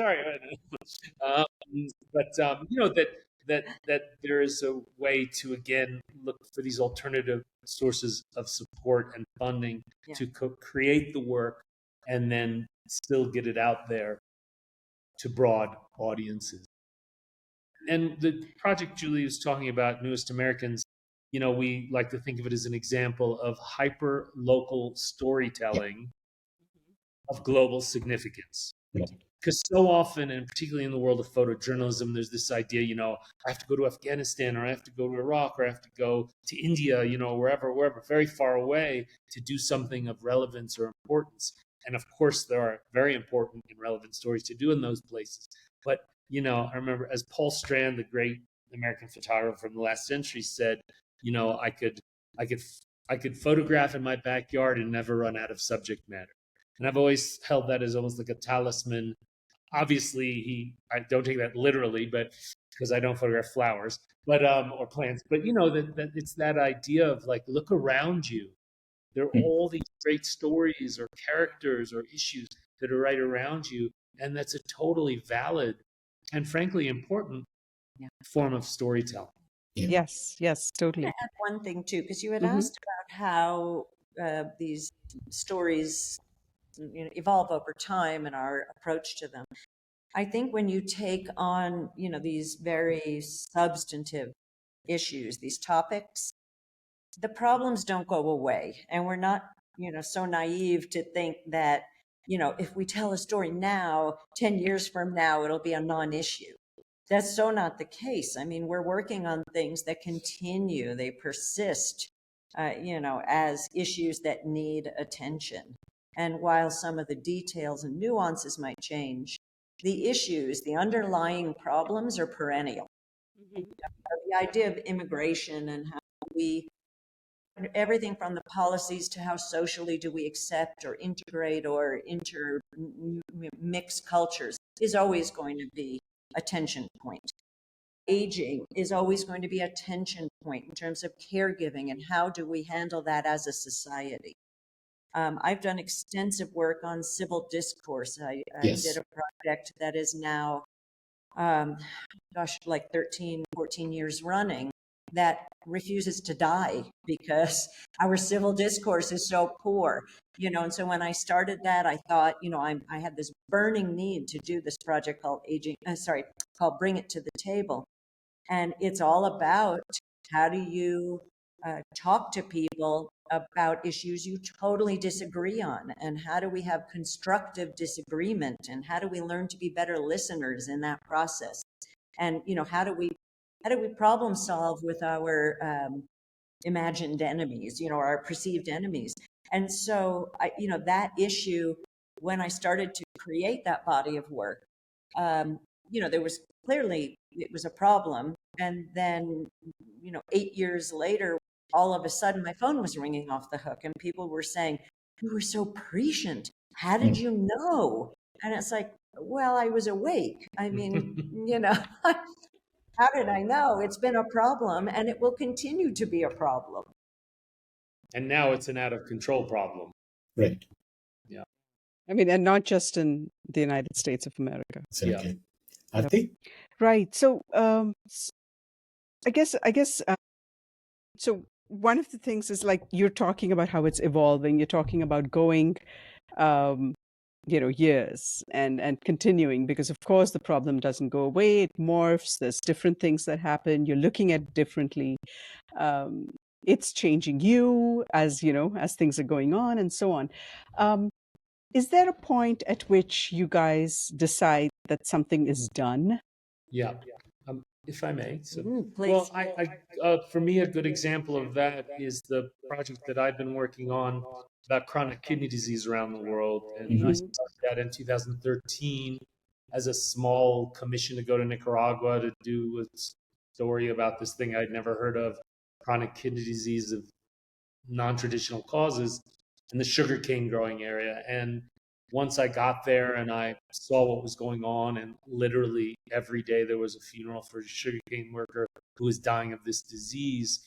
But that there is a way to again look for these alternative sources of support and funding to create the work and then still get it out there to broad audiences. And the project Julie was talking about, Newest Americans, we like to think of it as an example of hyper-local storytelling of global significance. Because so often, and particularly in the world of photojournalism, there's this idea, I have to go to Afghanistan, or I have to go to Iraq, or I have to go to India, wherever, very far away to do something of relevance or importance. And of course, there are very important and relevant stories to do in those places. But, I remember as Paul Strand, the great American photographer from the last century, said, I could photograph in my backyard and never run out of subject matter. And I've always held that as almost like a talisman. Obviously, I don't take that literally, but because I don't photograph flowers, but or plants. But that it's that idea of like, look around you. There are all these great stories or characters or issues that are right around you, and that's a totally valid and frankly important form of storytelling. Yeah. Yes, totally. I add one thing too, because you had asked about how these stories evolve over time and our approach to them. I think when you take on, these very substantive issues, these topics, the problems don't go away. And we're not, so naive to think that, if we tell a story now, 10 years from now, it'll be a non-issue. That's so not the case. I mean, we're working on things that continue, they persist as issues that need attention. And while some of the details and nuances might change, the issues, the underlying problems are perennial. The idea of immigration and how we, everything from the policies to how socially do we accept or integrate or mix cultures is always going to be a tension point. Aging is always going to be a tension point in terms of caregiving and how do we handle that as a society. I've done extensive work on civil discourse. I did a project that is now, like 13, 14 years running, that refuses to die because our civil discourse is so poor, and so when I started that, I thought, I had this burning need to do this project called Bring It to the Table. And it's all about how do you talk to people about issues you totally disagree on, and how do we have constructive disagreement, and how do we learn to be better listeners in that process, and how do we problem solve with our imagined enemies, our perceived enemies. And so that issue, when I started to create that body of work, there was clearly, it was a problem. And then 8 years later, all of a sudden my phone was ringing off the hook and people were saying, "You were so prescient. How did you know?" And it's like, well, I was awake. I mean, how did I know? It's been a problem and it will continue to be a problem. And now it's an out of control problem. Right. Yeah. I mean, and not just in the United States of America. Exactly. Yeah. I think. Right. So, I guess, so one of the things is, like, you're talking about how it's evolving. You're talking about going, years and continuing, because of course the problem doesn't go away. It morphs. There's different things that happen. You're looking at it differently. It's changing you as things are going on and so on. Is there a point at which you guys decide that something is done? Yeah. If I may. So, please. well, I for me, a good example of that is the project that I've been working on about chronic kidney disease around the world. And I started that in 2013 as a small commission to go to Nicaragua to do a story about this thing I'd never heard of, chronic kidney disease of non-traditional causes in the sugarcane growing area. And once I got there and I saw what was going on, and literally every day there was a funeral for a sugarcane worker who was dying of this disease.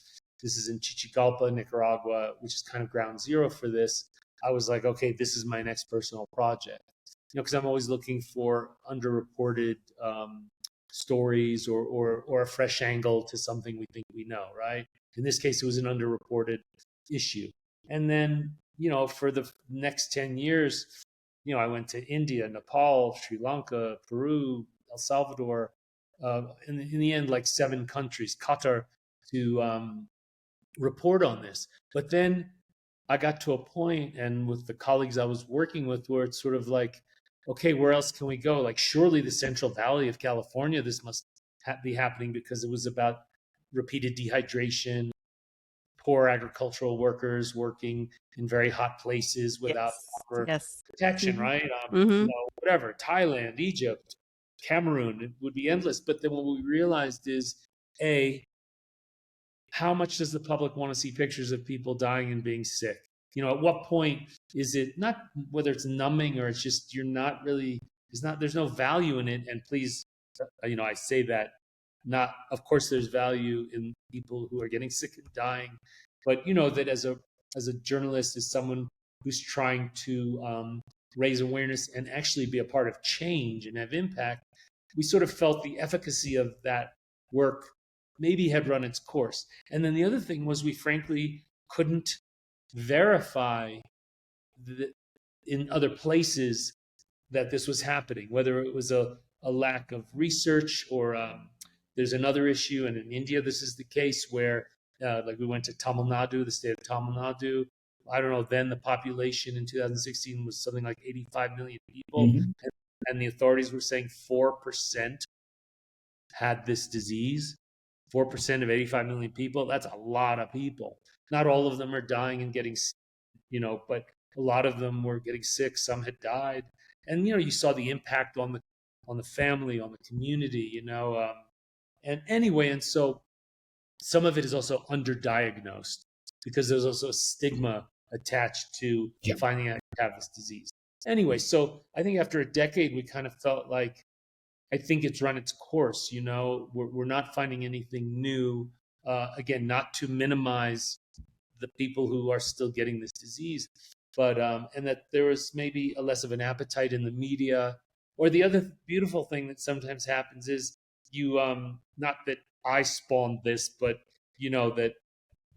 This is in Chichigalpa, Nicaragua, which is kind of ground zero for this. I was like, okay, this is my next personal project. Because I'm always looking for underreported stories or a fresh angle to something we think we know, right? In this case, it was an underreported issue. And then, for the next 10 years, I went to India, Nepal, Sri Lanka, Peru, El Salvador, in the end, like 7 countries, Qatar, to report on this. But then I got to a point, and with the colleagues I was working with, where it's sort of like, okay, where else can we go? Like, surely the Central Valley of California, this must be happening, because it was about repeated dehydration, poor agricultural workers working in very hot places without proper protection, right? Whatever, Thailand, Egypt, Cameroon, it would be endless. But then what we realized is, how much does the public want to see pictures of people dying and being sick? At what point is it not whether it's numbing or it's just there's no value in it. And please, I say that not, of course, there's value in people who are getting sick and dying, but that as a journalist, as someone who's trying to raise awareness and actually be a part of change and have impact, we sort of felt the efficacy of that work maybe had run its course. And then the other thing was, we frankly couldn't verify in other places that this was happening, whether it was a lack of research or there's another issue. And in India, this is the case where like we went to Tamil Nadu, the state of Tamil Nadu. I don't know, then the population in 2016 was something like 85 million people. And the authorities were saying 4% had this disease. 4% of 85 million people, that's a lot of people. Not all of them are dying and getting, but a lot of them were getting sick. Some had died, and you saw the impact on the family, on the community. And anyway, and so some of it is also underdiagnosed because there's also a stigma attached to Yeah. finding out you have this disease. Anyway, so I think after a decade, we kind of felt like, I think it's run its course. We're not finding anything new. Again, not to minimize the people who are still getting this disease, but and that there was maybe a less of an appetite in the media. Or the other beautiful thing that sometimes happens is not that I spawned this, but that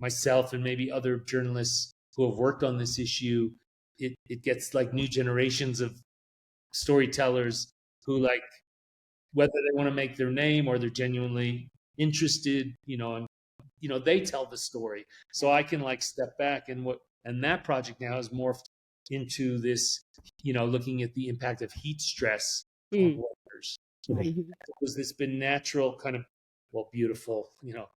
myself and maybe other journalists who have worked on this issue, it gets like new generations of storytellers who, like, whether they want to make their name or they're genuinely interested, and they tell the story. So I can like step back, and that project now has morphed into this, looking at the impact of heat stress on workers. Was this been natural kind of, well, beautiful,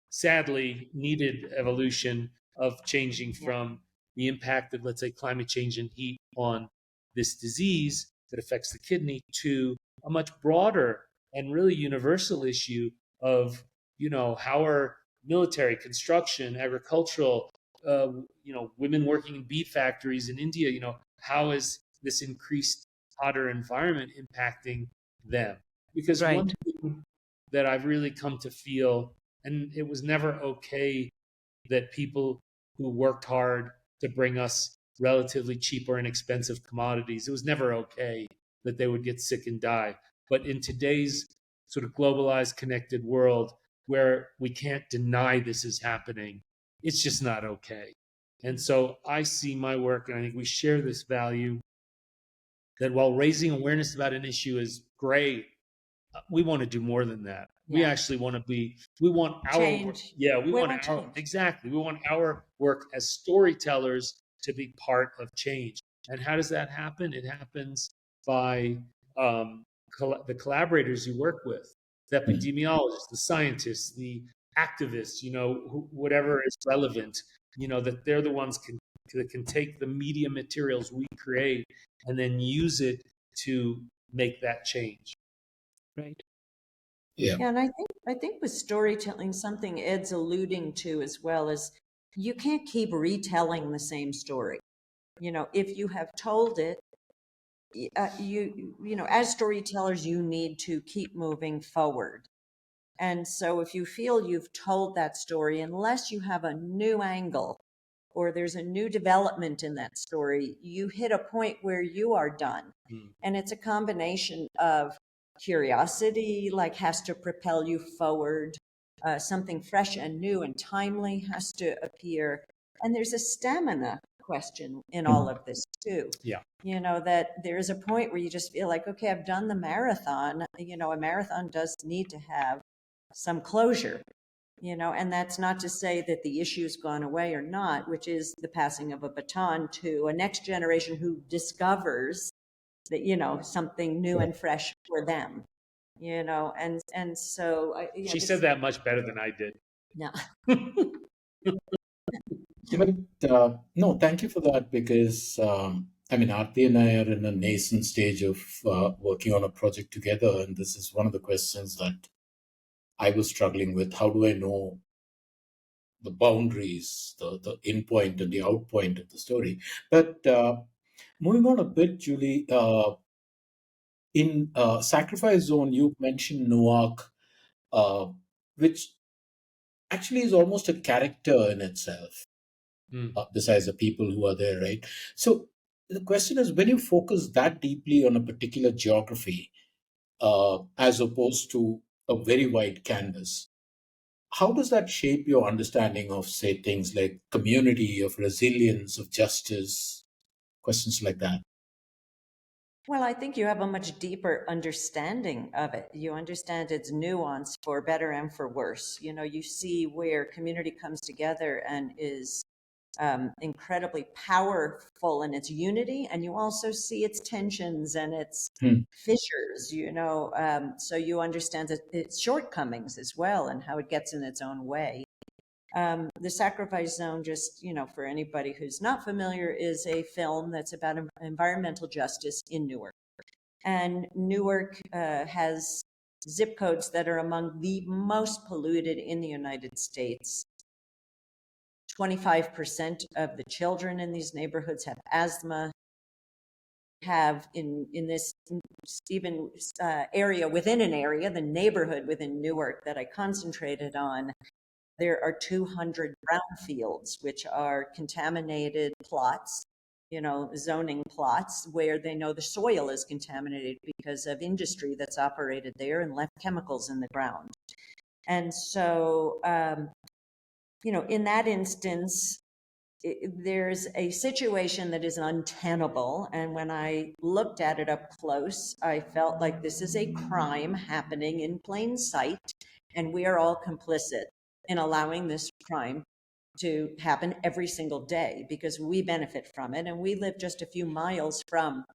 sadly needed evolution of changing from the impact of, let's say, climate change and heat on this disease that affects the kidney to a much broader and really universal issue of, how are military, construction, agricultural, women working in beet factories in India, how is this increased hotter environment impacting them? Because one thing that I've really come to feel, and it was never okay that people who worked hard to bring us relatively cheap or inexpensive commodities, it was never okay that they would get sick and die. But in today's sort of globalized, connected world where we can't deny this is happening, it's just not okay. And so I see my work, and I think we share this value, that while raising awareness about an issue is great, we want to do more than that. We actually want to we want our work. Yeah, we want our change. Exactly. We want our work as storytellers to be part of change. And how does that happen? It happens by the collaborators you work with, the epidemiologists, the scientists, the activists, whatever is relevant, that they're the ones that can take the media materials we create and then use it to make that change. Right. Yeah. And I think with storytelling, something Ed's alluding to as well is you can't keep retelling the same story. If you have told it, as storytellers, you need to keep moving forward. And so if you feel you've told that story, unless you have a new angle or there's a new development in that story, you hit a point where you are done. And it's a combination of curiosity, like, has to propel you forward. Something fresh and new and timely has to appear. And there's a stamina question in all of this too. Yeah. That there is a point where you just feel like, okay, I've done the marathon. A marathon does need to have some closure, and that's not to say that the issue's gone away or not, which is the passing of a baton to a next generation who discovers that, something new and fresh for them, and so she said that much better than I did. No. But no, thank you for that, because Arati and I are in a nascent stage of working on a project together, and this is one of the questions that I was struggling with. How do I know the boundaries, the in point and the out point of the story? But moving on a bit, Julie, in Sacrifice Zone, you mentioned Noak, which actually is almost a character in itself, besides the people who are there, right? So the question is, when you focus that deeply on a particular geography, as opposed to a very wide canvas, how does that shape your understanding of, say, things like community, of resilience, of justice, questions like that? Well, I think you have a much deeper understanding of it. You understand its nuance, for better and for worse. You see where community comes together and is incredibly powerful in its unity, and you also see its tensions and its fissures, so you understand its shortcomings as well and how it gets in its own way. The Sacrifice Zone, just, for anybody who's not familiar, is a film that's about environmental justice in Newark. And Newark has zip codes that are among the most polluted in the United States. 25% of the children in these neighborhoods have asthma. Have in this even area within an area, the neighborhood within Newark that I concentrated on, there are 200 brownfields, which are contaminated plots, zoning plots where they know the soil is contaminated because of industry that's operated there and left chemicals in the ground. And so, in that instance, there's a situation that is untenable. And when I looked at it up close, I felt like this is a crime happening in plain sight, and we are all complicit in allowing this crime to happen every single day because we benefit from it. And we live just a few miles from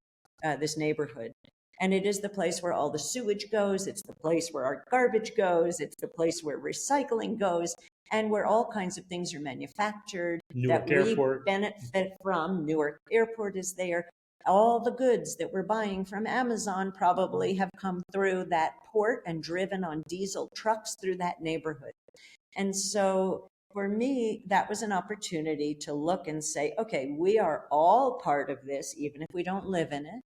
this neighborhood. And it is the place where all the sewage goes. It's the place where our garbage goes. It's the place where recycling goes, and where all kinds of things are manufactured Newark that Airport. we benefit from. Newark Airport is there. All the goods that we're buying from Amazon probably have come through that port and driven on diesel trucks through that neighborhood. And so for me, that was an opportunity to look and say, okay, we are all part of this, even if we don't live in it.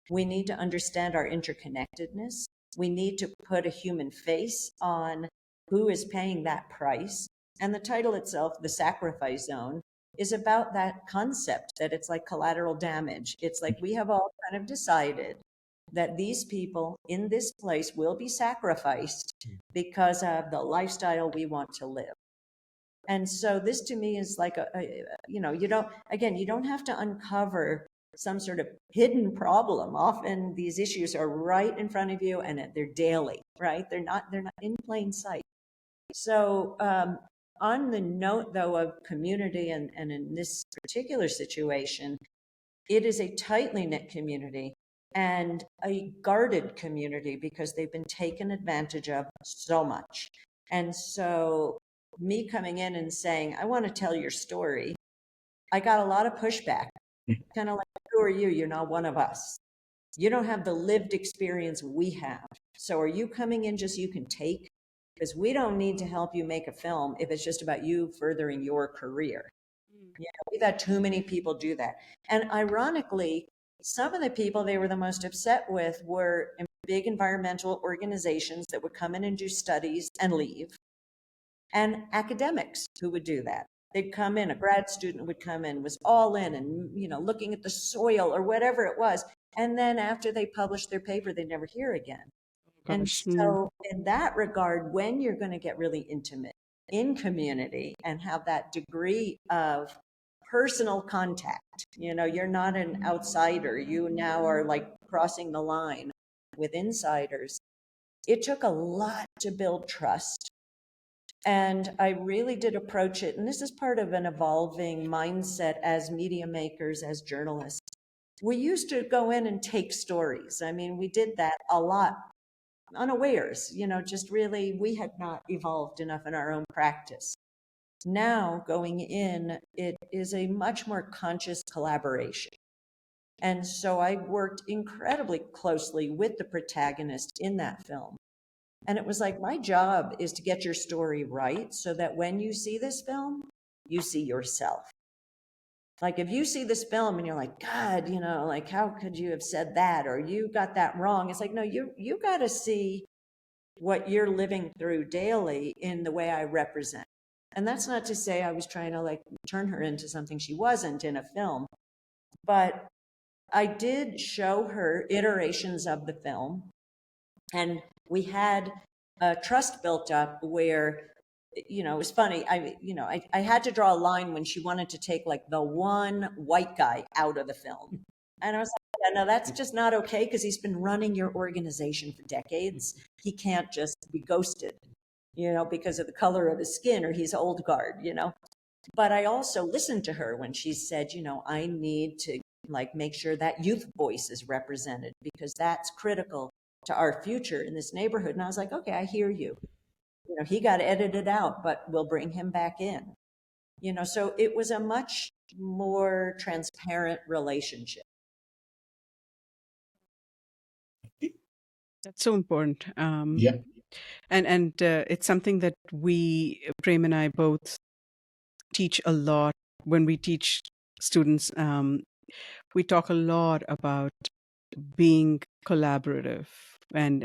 We need to understand our interconnectedness. We need to put a human face on who is paying that price. And the title itself, The Sacrifice Zone, is about that concept that it's like collateral damage. It's like we have all kind of decided that these people in this place will be sacrificed because of the lifestyle we want to live. And so this to me is like you don't have to uncover some sort of hidden problem. Often these issues are right in front of you and they're daily, right? They're not in plain sight. So on the note though of community and in this particular situation, it is a tightly knit community and a guarded community because they've been taken advantage of so much. And so me coming in and saying, I want to tell your story, I got a lot of pushback. Kind of like, who are you? You're not one of us. You don't have the lived experience we have. So are you coming in just so you can take? Because we don't need to help you make a film if it's just about you furthering your career. We've had too many people do that. And ironically, some of the people they were the most upset with were big environmental organizations that would come in and do studies and leave, and academics who would do that. They'd come in, a grad student would come in, was all in and, looking at the soil or whatever it was. And then after they published their paper, they'd never hear again. And so in that regard, when you're going to get really intimate in community and have that degree of personal contact, you're not an outsider. You now are like crossing the line with insiders. It took a lot to build trust. And I really did approach it, and this is part of an evolving mindset as media makers, as journalists. We used to go in and take stories. I mean, we did that a lot unawares, just really, we had not evolved enough in our own practice. Now, going in, it is a much more conscious collaboration. And so I worked incredibly closely with the protagonist in that film. And it was like, my job is to get your story right so that when you see this film, you see yourself. Like if you see this film and you're like, God, like how could you have said that? Or you got that wrong. It's like, no, you got to see what you're living through daily in the way I represent. And that's not to say I was trying to like turn her into something she wasn't in a film, but I did show her iterations of the film. And we had a trust built up where, it was funny. I had to draw a line when she wanted to take like the one white guy out of the film. And I was like, yeah, no, that's just not okay because he's been running your organization for decades. He can't just be ghosted, because of the color of his skin or he's old guard, But I also listened to her when she said, I need to like make sure that youth voice is represented because that's critical to our future in this neighborhood. And I was like, okay, I hear you. he got edited out, but we'll bring him back in. So it was a much more transparent relationship. That's so important. Yeah. And it's something that Prem and I both teach a lot when we teach students. We talk a lot about being collaborative and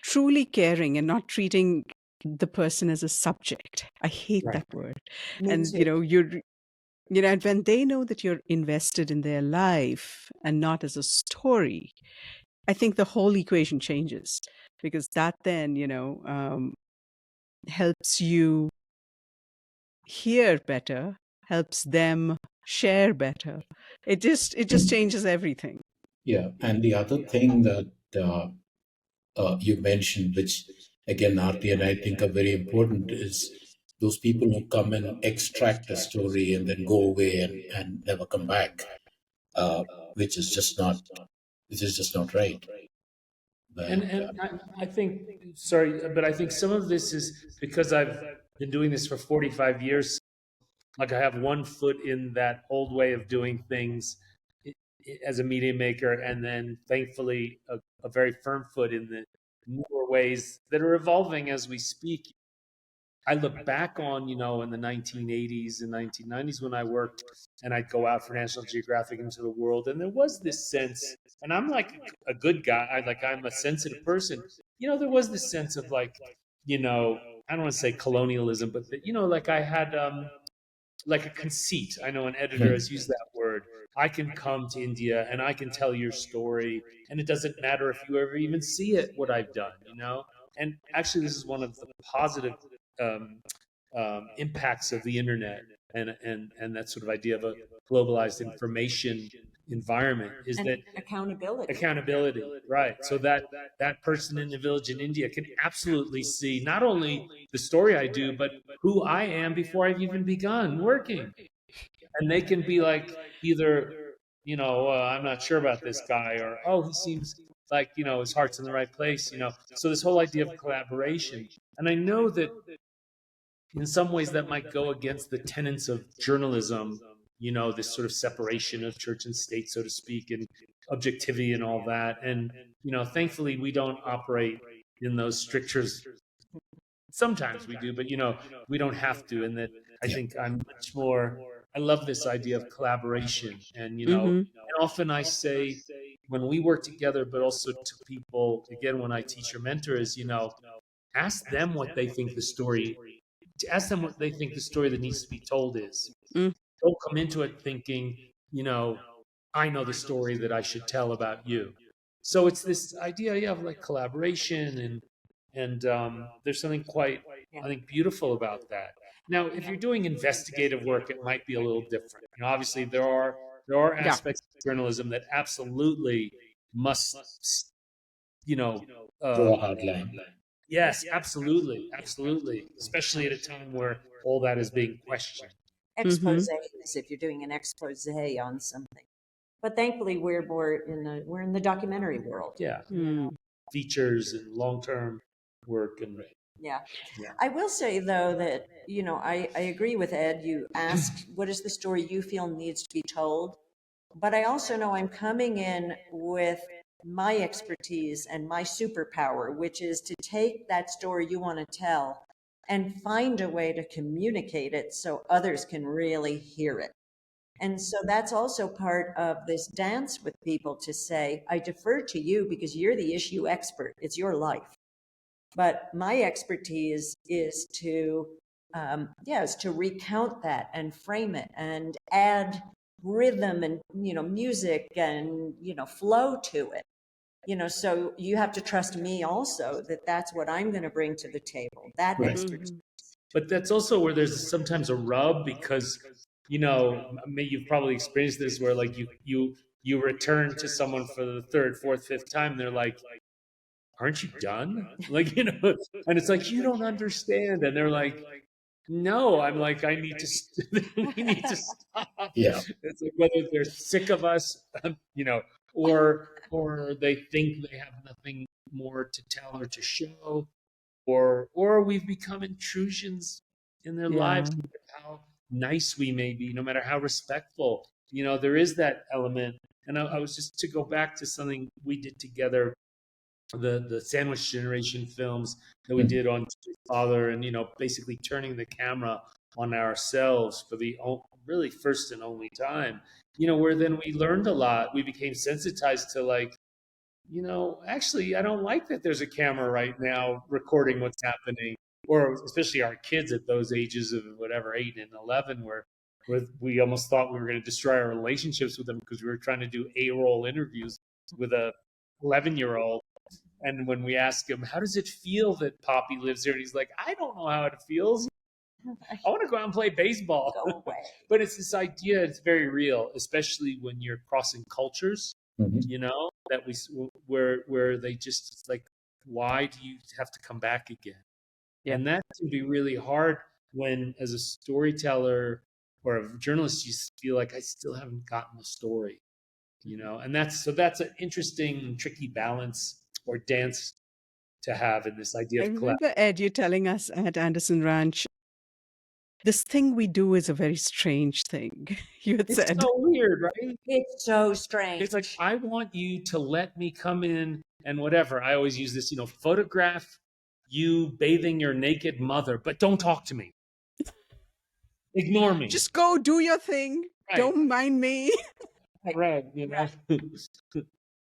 truly caring and not treating the person as a subject. I hate Right. that word. Me And too. and when they know that you're invested in their life and not as a story, I think the whole equation changes, because that then helps you hear better, helps them share better. It just changes everything. Yeah. And the other thing that you mentioned, which again, Aarti and I think are very important, is those people who come and extract a story and then go away and never come back, uh, which is just not, right. But And I think, sorry, but I think some of this is because I've been doing this for 45 years. Like I have one foot in that old way of doing things as a media maker, and then thankfully a very firm foot in the newer ways that are evolving as we speak. I look back on, in the 1980s and 1990s when I worked, and I'd go out for National Geographic into the world, and there was this sense, and I'm like a good guy, I'm a sensitive person. There was this sense of like, I don't want to say colonialism, but like I had like a conceit. I know an editor has used that word. I can come to India and I can tell your story, and it doesn't matter if you ever even see it, what I've done. And actually, this is one of the positive um, impacts of the internet and that sort of idea of a globalized information environment is And that accountability. right? So that person in the village in India can absolutely see not only the story I do, but who I am before I've even begun working, and they can be like either I'm not sure about this guy, or oh, he seems like his heart's in the right place. So this whole idea of collaboration, and I know that in some ways that might go against the tenets of journalism, this sort of separation of church and state, so to speak, and objectivity and all that. And thankfully we don't operate in those strictures. Sometimes we do, but we don't have to. And that I yeah, think I'm much more, I love this idea of collaboration. And Mm-hmm. and often I say when we work together, but also to people, again, when I teach or mentor, is ask them what they think the story, to ask them what they think the story that needs to be told is. Mm. Don't come into it thinking, I know the story that I should tell about you. So it's this idea, yeah, of like collaboration, and there's something quite, I think, beautiful about that. Now, if you're doing investigative work, it might be a little different. Obviously, there are Yeah. aspects of journalism that absolutely must, you know, draw a um, hard line. yes, absolutely, absolutely, especially at a time where all that is being questioned. Expose is if you're doing an expose on something. But thankfully, we're in the documentary world. Yeah, Mm. features and long-term work, and Yeah. yeah. I will say, though, that, I agree with Ed. You asked, what is the story you feel needs to be told? But I also know I'm coming in with my expertise and my superpower, which is to take that story you want to tell and find a way to communicate it so others can really hear it. And so that's also part of this dance with people to say, I defer to you because you're the issue expert. It's your life. But my expertise is is to recount that and frame it and add rhythm and music and flow to it. So you have to trust me also that that's what I'm going to bring to the table. That Right. expertise. But that's also where there's sometimes a rub because you've probably experienced this where like you return to someone for the third, fourth, fifth time, they're like, aren't you done? Like, and it's like, you don't understand. And they're like, no, I'm like, I need to, we need to stop. Yeah. It's like whether they're sick of us, or they think they have nothing more to tell or to show. or we've become intrusions in their lives, Yeah. no matter how nice we may be, no matter how respectful. There is that element. And I was just to go back to something we did together, the Sandwich Generation films that we did on Father, and basically turning the camera on ourselves for the really first and only time. Where then we learned a lot. We became sensitized to, like, actually, I don't like that there's a camera right now recording what's happening, or especially our kids at those ages of whatever, 8 and 11, where we almost thought we were going to destroy our relationships with them because we were trying to do A-roll interviews with a 11-year-old. And when we ask him, how does it feel that Poppy lives here? And he's like, I don't know how it feels. I want to go out and play baseball. Go away. But it's this idea, it's very real, especially when you're crossing cultures, that where they just, it's like, why do you have to come back again? Yeah. And that can be really hard when, as a storyteller or a journalist, you feel like I still haven't gotten the story, and that's an interesting, tricky balance or dance to have in this idea I of remember, Ed, you telling us at Anderson Ranch, this thing we do is a very strange thing. You had It's said. so weird, right? It's so strange. It's like, I want you to let me come in and whatever. I always use this, photograph you bathing your naked mother, but don't talk to me. Ignore me. Just go do your thing. Right. Don't mind me. Right.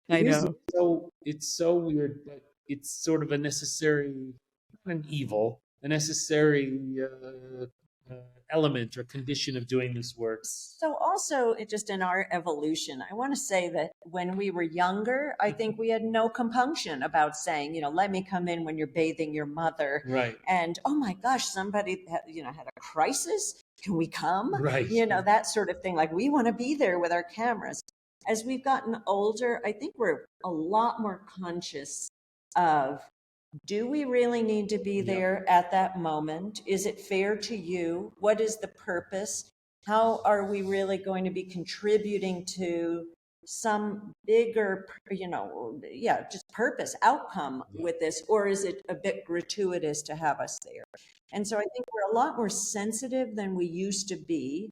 I know. It's so weird, but it's sort of a necessary, not an evil, a necessary element or condition of doing this work. So also, just in our evolution, I want to say that when we were younger, I think we had no compunction about saying, let me come in when you're bathing your mother. Right. And, oh my gosh, somebody had a crisis. Can we come? Right. That sort of thing. Like, we want to be there with our cameras. As we've gotten older, I think we're a lot more conscious of, do we really need to be there at that moment? Is it fair to you? What is the purpose? How are we really going to be contributing to some bigger, just purpose, outcome with this? Or is it a bit gratuitous to have us there? And so I think we're a lot more sensitive than we used to be.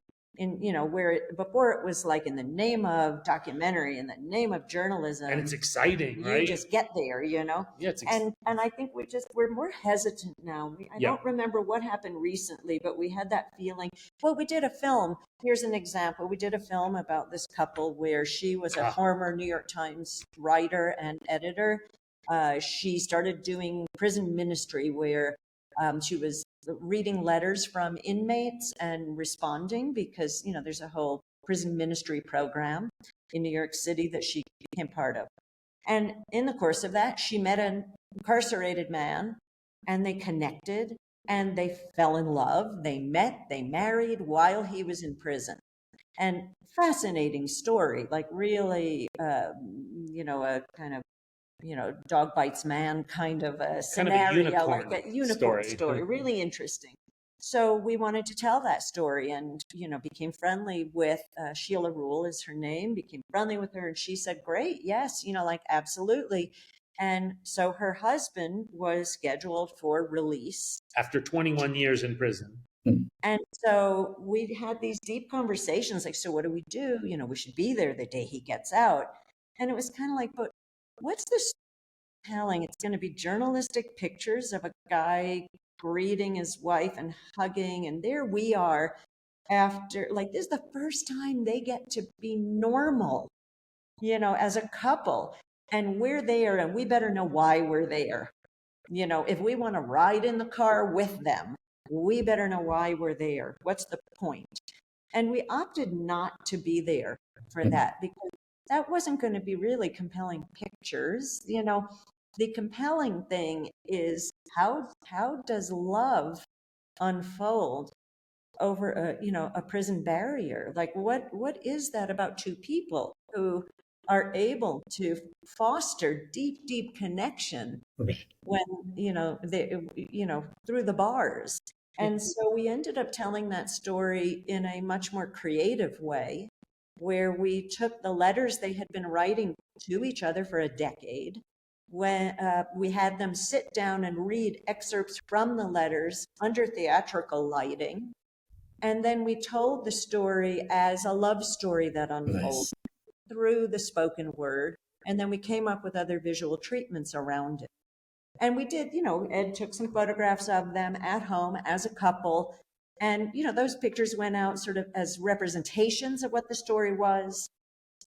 Before it was like, in the name of documentary, in the name of journalism, and it's exciting, right? You just get there, Yeah, and I think we're more hesitant now. I don't remember what happened recently, but we had that feeling. Well, we did a film. Here's an example. We did a film about this couple where she was a former New York Times writer and editor. She started doing prison ministry where she was reading letters from inmates and responding, because there's a whole prison ministry program in New York City that she became part of. And in the course of that, she met an incarcerated man, and they connected, and they fell in love. They met, they married while he was in prison. And fascinating story, like really, a kind of dog bites man kind of a scenario, kind of like a unicorn story, really interesting. So we wanted to tell that story, and became friendly with Sheila Rule is her name, became friendly with her, and she said, great, yes, absolutely. And so her husband was scheduled for release after 21 years in prison. And so we had these deep conversations, like, so what do? We should be there the day he gets out. And it was kind of like, but what's this telling? It's going to be journalistic pictures of a guy greeting his wife and hugging, and there we are after, like, this is the first time they get to be normal, as a couple, and we're there, and we better know why we're there. If we want to ride in the car with them, we better know why we're there. What's the point? And we opted not to be there for that, because that wasn't going to be really compelling pictures. The compelling thing is, how does love unfold over a prison barrier? Like, what is that about two people who are able to foster deep connection when through the bars? And so we ended up telling that story in a much more creative way, where we took the letters they had been writing to each other for a decade, when we had them sit down and read excerpts from the letters under theatrical lighting. And then we told the story as a love story that unfolded through the spoken word. And then we came up with other visual treatments around it. And we did, Ed took some photographs of them at home as a couple. And, those pictures went out sort of as representations of what the story was.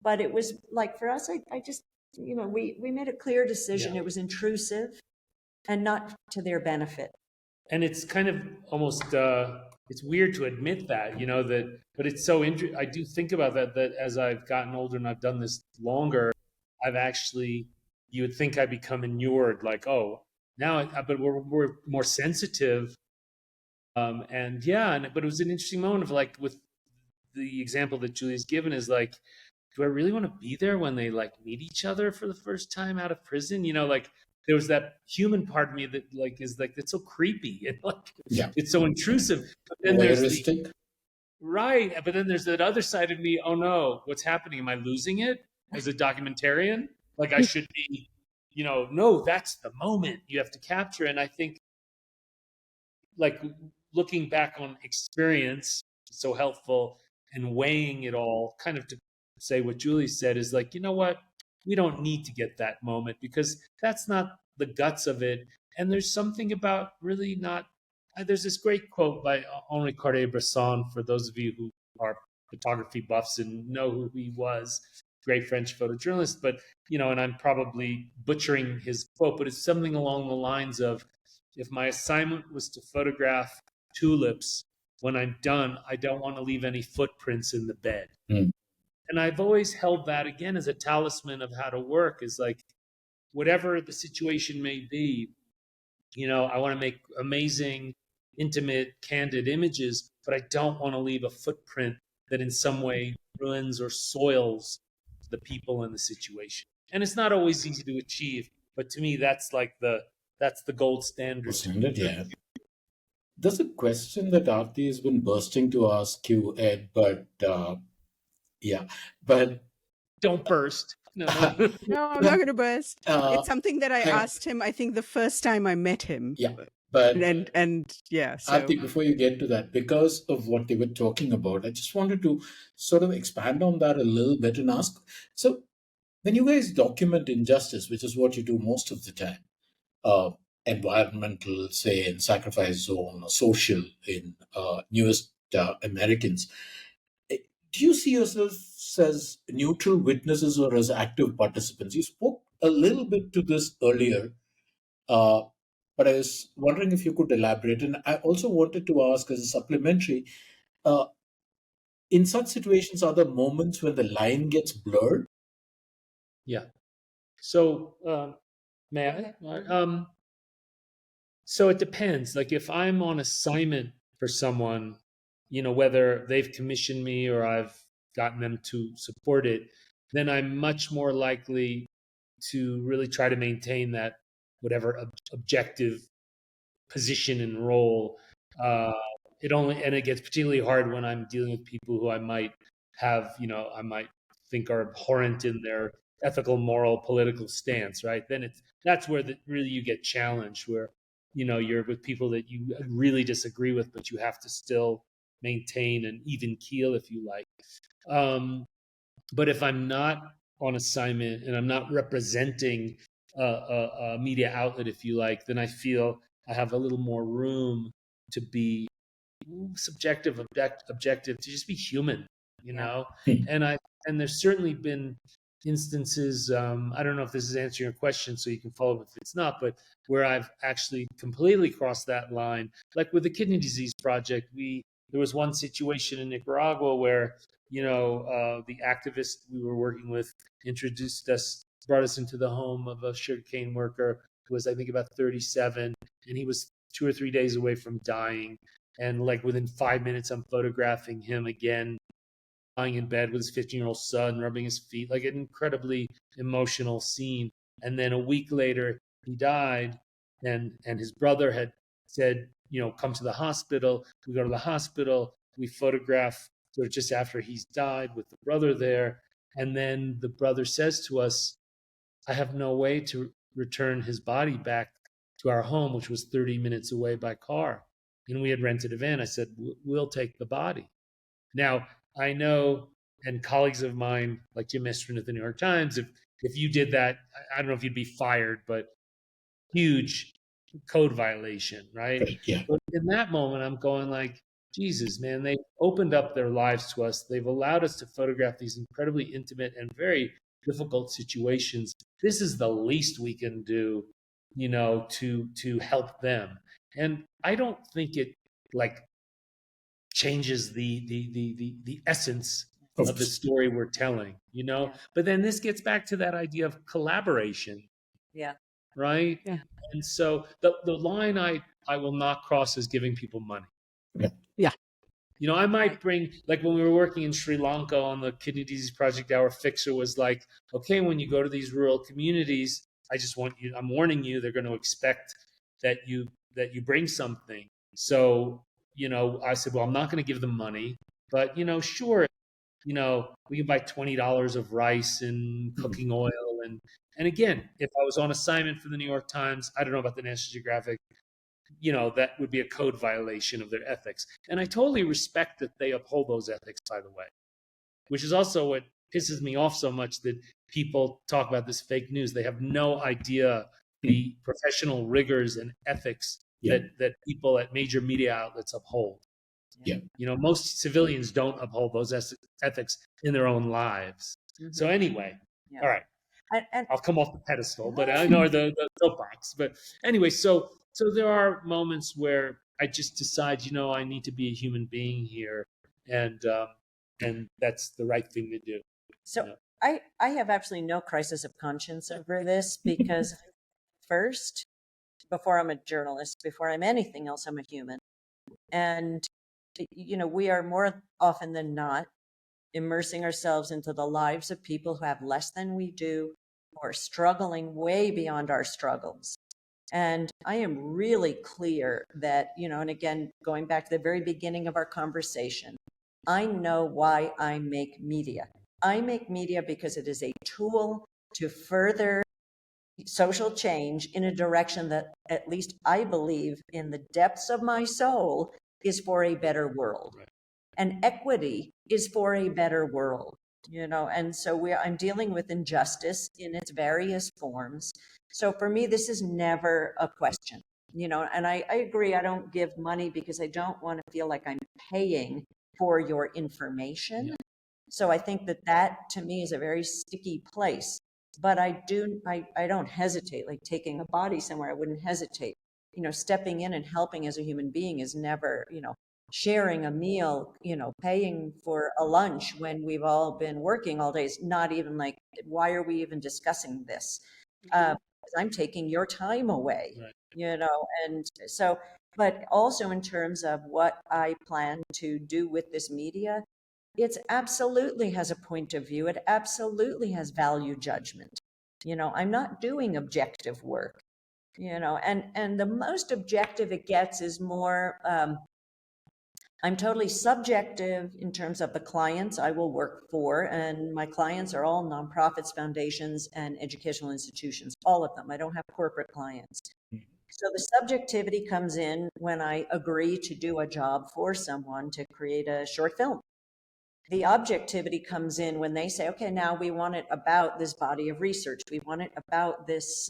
But it was like, for us, I just, we made a clear decision. It was intrusive and not to their benefit. And it's kind of almost, it's weird to admit that, but it's so interesting. I do think about that as I've gotten older and I've done this longer, I've actually, you would think I become inured, like, oh, now, but we're more sensitive. But it was an interesting moment of like, with the example that Julie's given is like, do I really want to be there when they like meet each other for the first time out of prison? Like there was that human part of me that like, is like, it's so creepy and like, it's so intrusive. But then there's right. But then there's that other side of me. Oh no, what's happening? Am I losing it as a documentarian? Like I should be, no, that's the moment you have to capture. And I think like looking back on experience, so helpful, and weighing it all, kind of to say what Julie said is like, you know what? We don't need to get that moment because that's not the guts of it. And there's something about really not, there's this great quote by Henri Cartier-Bresson, for those of you who are photography buffs and know who he was, great French photojournalist, but, and I'm probably butchering his quote, but it's something along the lines of, if my assignment was to photograph tulips, when I'm done, I don't want to leave any footprints in the bed. And I've always held that again as a talisman of how to work, is like, whatever the situation may be, I want to make amazing, intimate, candid images, but I don't want to leave a footprint that in some way ruins or soils the people in the situation. And it's not always easy to achieve, but to me, that's like that's the gold standard. Yeah. There's a question that Arati has been bursting to ask you, Ed, but but don't burst. No, no, I'm not going to burst. It's something that I asked him, I think, the first time I met him. Yeah, but so Arati, before you get to that, because of what they were talking about, I just wanted to sort of expand on that a little bit and ask. So, when you guys document injustice, which is what you do most of the time, environmental, say, in Sacrifice Zone, or social in Newest Americans, do you see yourselves as neutral witnesses or as active participants? You spoke a little bit to this earlier, but I was wondering if you could elaborate. And I also wanted to ask, as a supplementary, in such situations, are there moments when the line gets blurred? Yeah. So, may I? So it depends. Like if I'm on assignment for someone, whether they've commissioned me or I've gotten them to support it, then I'm much more likely to really try to maintain that whatever objective position and role. It gets particularly hard when I'm dealing with people who I might have, I might think are abhorrent in their ethical, moral, political stance, right? Then that's where really you get challenged, where you're with people that you really disagree with, but you have to still maintain an even keel, if you like. But if I'm not on assignment and I'm not representing a media outlet, if you like, then I feel I have a little more room to be subjective, objective, to just be human, And there's certainly been instances, I don't know if this is answering your question, so you can follow up if it's not, but where I've actually completely crossed that line. Like with the Kidney Disease Project, there was one situation in Nicaragua where, the activist we were working with brought us into the home of a sugarcane worker who was, I think, about 37, and he was 2 or 3 days away from dying. And like within 5 minutes, I'm photographing him again, lying in bed with his 15-year-old son, rubbing his feet, like an incredibly emotional scene. And then a week later, he died, and his brother had said, come to the hospital. We go to the hospital. We photograph sort of just after he's died with the brother there. And then the brother says to us, I have no way to return his body back to our home, which was 30 minutes away by car. And we had rented a van. I said, we'll take the body. Now, I know, and colleagues of mine, like Jim Estrin at the New York Times, if you did that, I don't know if you'd be fired, but huge code violation, right? Right, yeah. But in that moment, I'm going like, Jesus, man, they opened up their lives to us. They've allowed us to photograph these incredibly intimate and very difficult situations. This is the least we can do, to help them. And I don't think it like changes the essence of the story we're telling, Yeah. But then this gets back to that idea of collaboration. Yeah. Right. Yeah. And so the line I will not cross is giving people money. Yeah. Yeah. I might bring, like when we were working in Sri Lanka on the Kidney Disease Project, our fixer was like, okay, when you go to these rural communities, I'm warning you, they're going to expect that you bring something. So, I said, well, I'm not going to give them money, but, sure, we can buy $20 of rice and cooking oil. And again, if I was on assignment for the New York Times, I don't know about the National Geographic, that would be a code violation of their ethics. And I totally respect that they uphold those ethics, by the way, which is also what pisses me off so much, that people talk about this fake news. They have no idea the professional rigors and ethics that people at major media outlets uphold. Yeah. Most civilians don't uphold those ethics in their own lives. Mm-hmm. So anyway, all right. And I'll come off the pedestal, but I know the soapbox. But anyway, so there are moments where I just decide, I need to be a human being here, and that's the right thing to do. So I have absolutely no crisis of conscience over this, because first, before I'm a journalist, before I'm anything else, I'm a human. And, we are more often than not immersing ourselves into the lives of people who have less than we do, who are struggling way beyond our struggles. And I am really clear that, and again, going back to the very beginning of our conversation, I know why I make media. I make media because it is a tool to further social change in a direction that, at least I believe in the depths of my soul, is for a better world. Right. And equity is for a better world, and so I'm dealing with injustice in its various forms. So for me, this is never a question, and I agree. I don't give money because I don't want to feel like I'm paying for your information. Yeah. So I think that to me is a very sticky place, but I don't hesitate, like taking a body somewhere. I wouldn't hesitate, stepping in and helping as a human being is never, sharing a meal, paying for a lunch when we've all been working all day is not even like, why are we even discussing this? Because I'm taking your time away, right. And so, but also in terms of what I plan to do with this media, it absolutely has a point of view. It absolutely has value judgment. I'm not doing objective work, and the most objective it gets is more, I'm totally subjective in terms of the clients I will work for, and my clients are all nonprofits, foundations, and educational institutions, all of them. I don't have corporate clients. So the subjectivity comes in when I agree to do a job for someone to create a short film. The objectivity comes in when they say, okay, now we want it about this body of research. We want it about this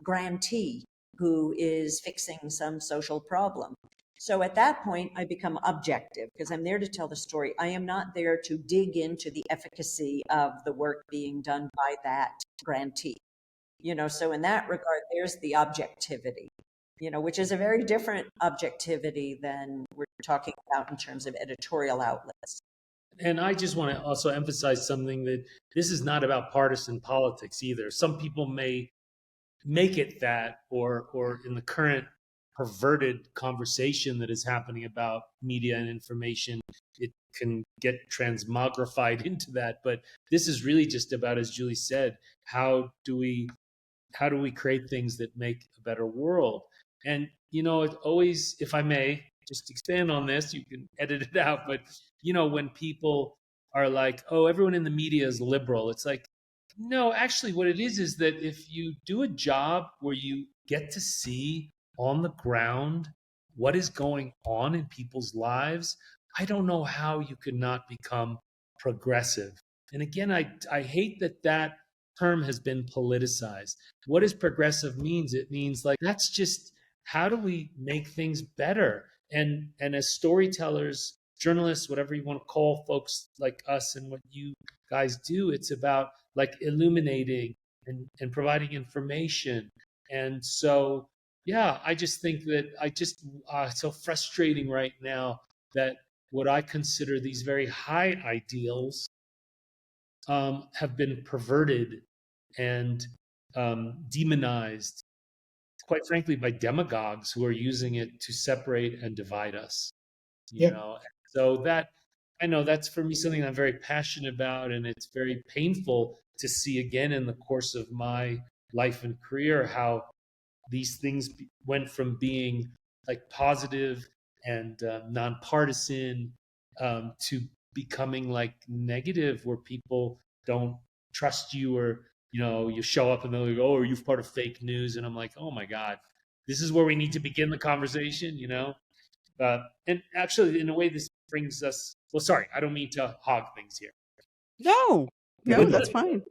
grantee who is fixing some social problem. So at that point, I become objective because I'm there to tell the story. I am not there to dig into the efficacy of the work being done by that grantee. So in that regard, there's the objectivity, which is a very different objectivity than we're talking about in terms of editorial outlets. And I just want to also emphasize something, that this is not about partisan politics either. Some people may make it that, or in the current perverted conversation that is happening about media and information, it can get transmogrified into that. But this is really just about, as Julie said, how do we create things that make a better world? And, it always, if I may just expand on this, you can edit it out, but when people are like, oh, everyone in the media is liberal, it's like, No, actually, what it is that if you do a job where you get to see on the ground what is going on in people's lives, I don't know how you could not become progressive. And again, I hate that that term has been politicized. What does progressive means? It means like that's just how do we make things better? And as storytellers, journalists, whatever you want to call folks like us and what you guys do, it's about like illuminating and providing information. And so, yeah, I just think that it's so frustrating right now that what I consider these very high ideals have been perverted and demonized, quite frankly, by demagogues who are using it to separate and divide us. You Yeah. know, so that I know that's for me something I'm very passionate about, and it's very painful to see again in the course of my life and career how these things went from being like positive and nonpartisan to becoming like negative, where people don't trust you, or you show up and they're like, "Oh, are you part of fake news?" And I'm like, "Oh my god, this is where we need to begin the conversation," and actually, in a way, this brings us. Well, sorry, I don't mean to hog things here. No, no, that's fine.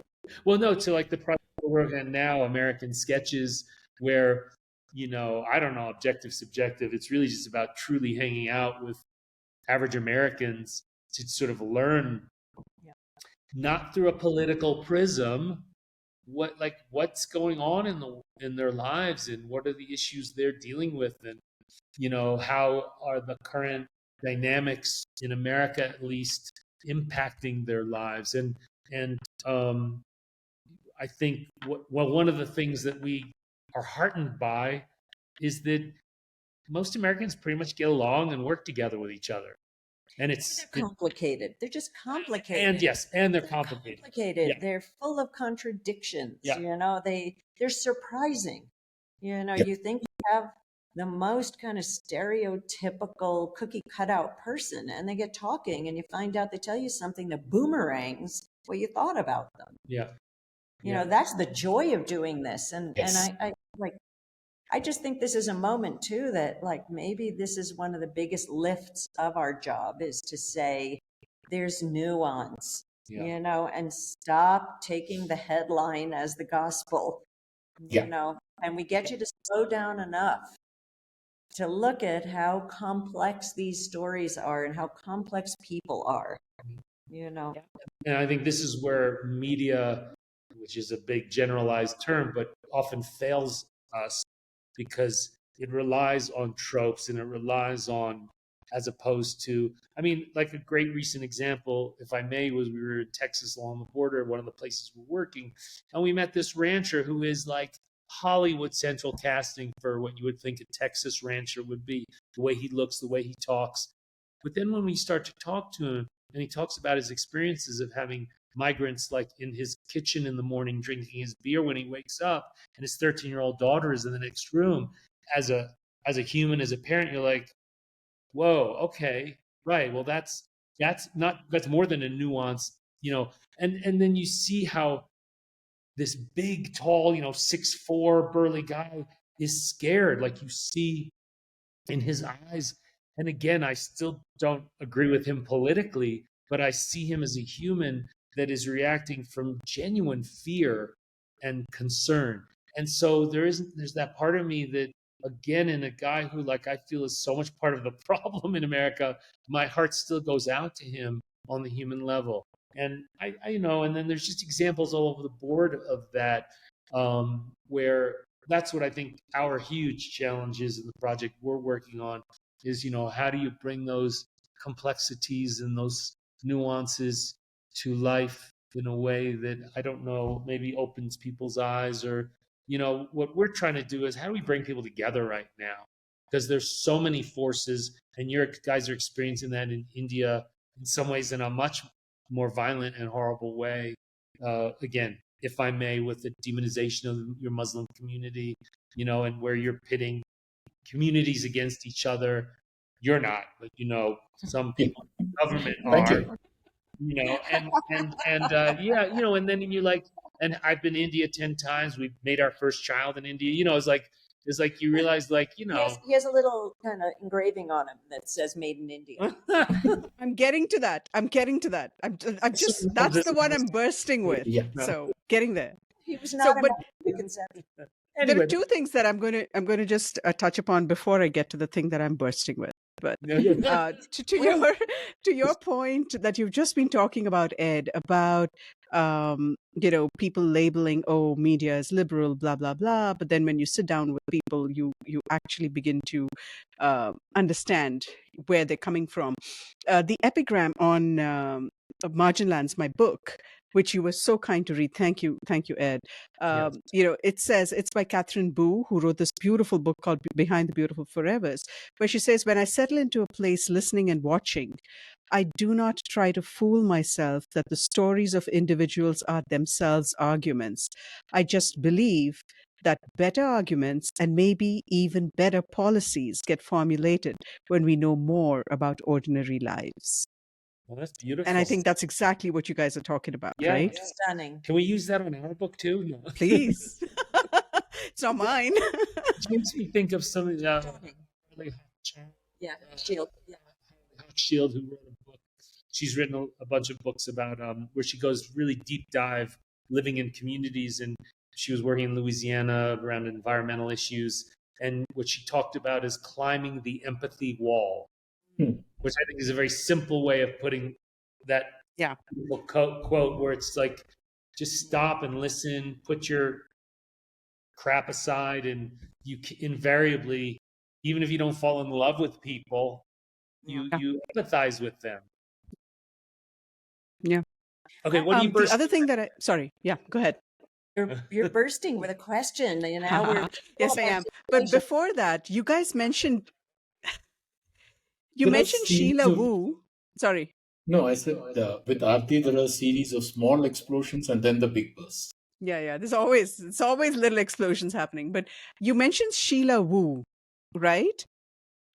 Well, no, to like the project we're working on now, American Sketches, where I don't know, objective, subjective. It's really just about truly hanging out with average Americans to sort of learn, not through a political prism, what's going on in their lives and what are the issues they're dealing with, and how are the current dynamics in America, at least, impacting their lives. And I think one of the things that we are heartened by is that most Americans pretty much get along and work together with each other. And They're complicated. They're just complicated. And yes, and they're complicated. Yeah. They're full of contradictions. Yeah. They're surprising. You think you have the most kind of stereotypical cookie cutout person, and they get talking and you find out they tell you something that boomerangs what you thought about them. Yeah. That's the joy of doing this. And Yes. and I just think this is a moment too that like maybe this is one of the biggest lifts of our job, is to say there's nuance, and stop taking the headline as the gospel, and we get you to slow down enough to look at how complex these stories are and how complex people are, And I think this is where media, which is a big generalized term, but often fails us because it relies on tropes and it relies on, as opposed to, like a great recent example, if I may, was we were in Texas along the border, one of the places we're working, and we met this rancher who is like Hollywood central casting for what you would think a Texas rancher would be, the way he looks, the way he talks. But then when we start to talk to him, and he talks about his experiences of having migrants like in his kitchen in the morning drinking his beer when he wakes up, and his 13-year-old daughter is in the next room, as a human, as a parent, you're like, whoa, okay, right, well, that's more than a nuance, and then you see how this big, tall, 6'4" burly guy is scared, like you see in his eyes. And again, I still don't agree with him politically, but I see him as a human that is reacting from genuine fear and concern. And so there's that part of me that, again, in a guy who, like, I feel is so much part of the problem in America, my heart still goes out to him on the human level. And I and then there's just examples all over the board of that, where that's what I think our huge challenge is in the project we're working on, is, how do you bring those complexities and those nuances to life in a way that, I don't know, maybe opens people's eyes, or, what we're trying to do is how do we bring people together right now? Because there's so many forces, and your guys are experiencing that in India in some ways in a much more violent and horrible way. Again, if I may, with the demonization of your Muslim community, and where you're pitting communities against each other. You're not, but some people in government Thank are. you. And then you're like, and I've been to India 10 times. We've made our first child in India. You know, it's like you realize, like, you know, He has a little kind of engraving on him that says "Made in India." I'm getting to that. I'm just, that's the one I'm bursting with. Yeah. So getting there. He was So, not but an preconception. there Anyway, are two things that I'm going to just touch upon before I get to the thing that I'm bursting with. But to your point that you've just been talking about, Ed, about people labeling, oh, media is liberal, blah blah blah, but then when you sit down with people, you actually begin to understand where they're coming from. The epigram on Marginlands, my book, which you were so kind to read. Thank you, Ed. Yes. It says it's by Catherine Boo, who wrote this beautiful book called Behind the Beautiful Forevers, where she says, when I settle into a place listening and watching, I do not try to fool myself that the stories of individuals are themselves arguments. I just believe that better arguments and maybe even better policies get formulated when we know more about ordinary lives. Well, that's beautiful. And I think that's exactly what you guys are talking about, right? Stunning. Can we use that on our book too? No. Please. It's not mine. It makes me think of some Yeah, uh, Shield. Yeah. Shield, who wrote a book. She's written a bunch of books about where she goes really deep dive living in communities, and she was working in Louisiana around environmental issues. And what she talked about is climbing the empathy wall, which I think is a very simple way of putting that quote, where it's like, just stop and listen, put your crap aside, and you invariably, even if you don't fall in love with people, you empathize with them. Yeah. Okay. What do you the other thing that go ahead. You're bursting with a question. You know, yes, I am. But before that, you guys mentioned Sheila Wu. Sorry. No, I said with Arati, there are a series of small explosions and then the big burst. Yeah. It's always little explosions happening. But you mentioned Sheila Wu, right?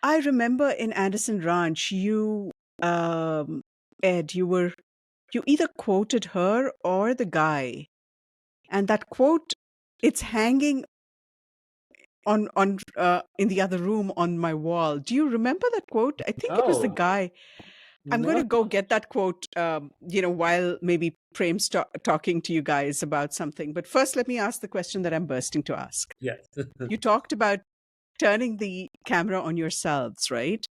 I remember in Anderson Ranch, you, Ed, you either quoted her or the guy, and that quote, it's hanging on in the other room on my wall. Do you remember that quote? I think it was the guy. I'm going to go get that quote, while maybe Prem's talking to you guys about something. But first, let me ask the question that I'm bursting to ask. Yes. You talked about turning the camera on yourselves, right?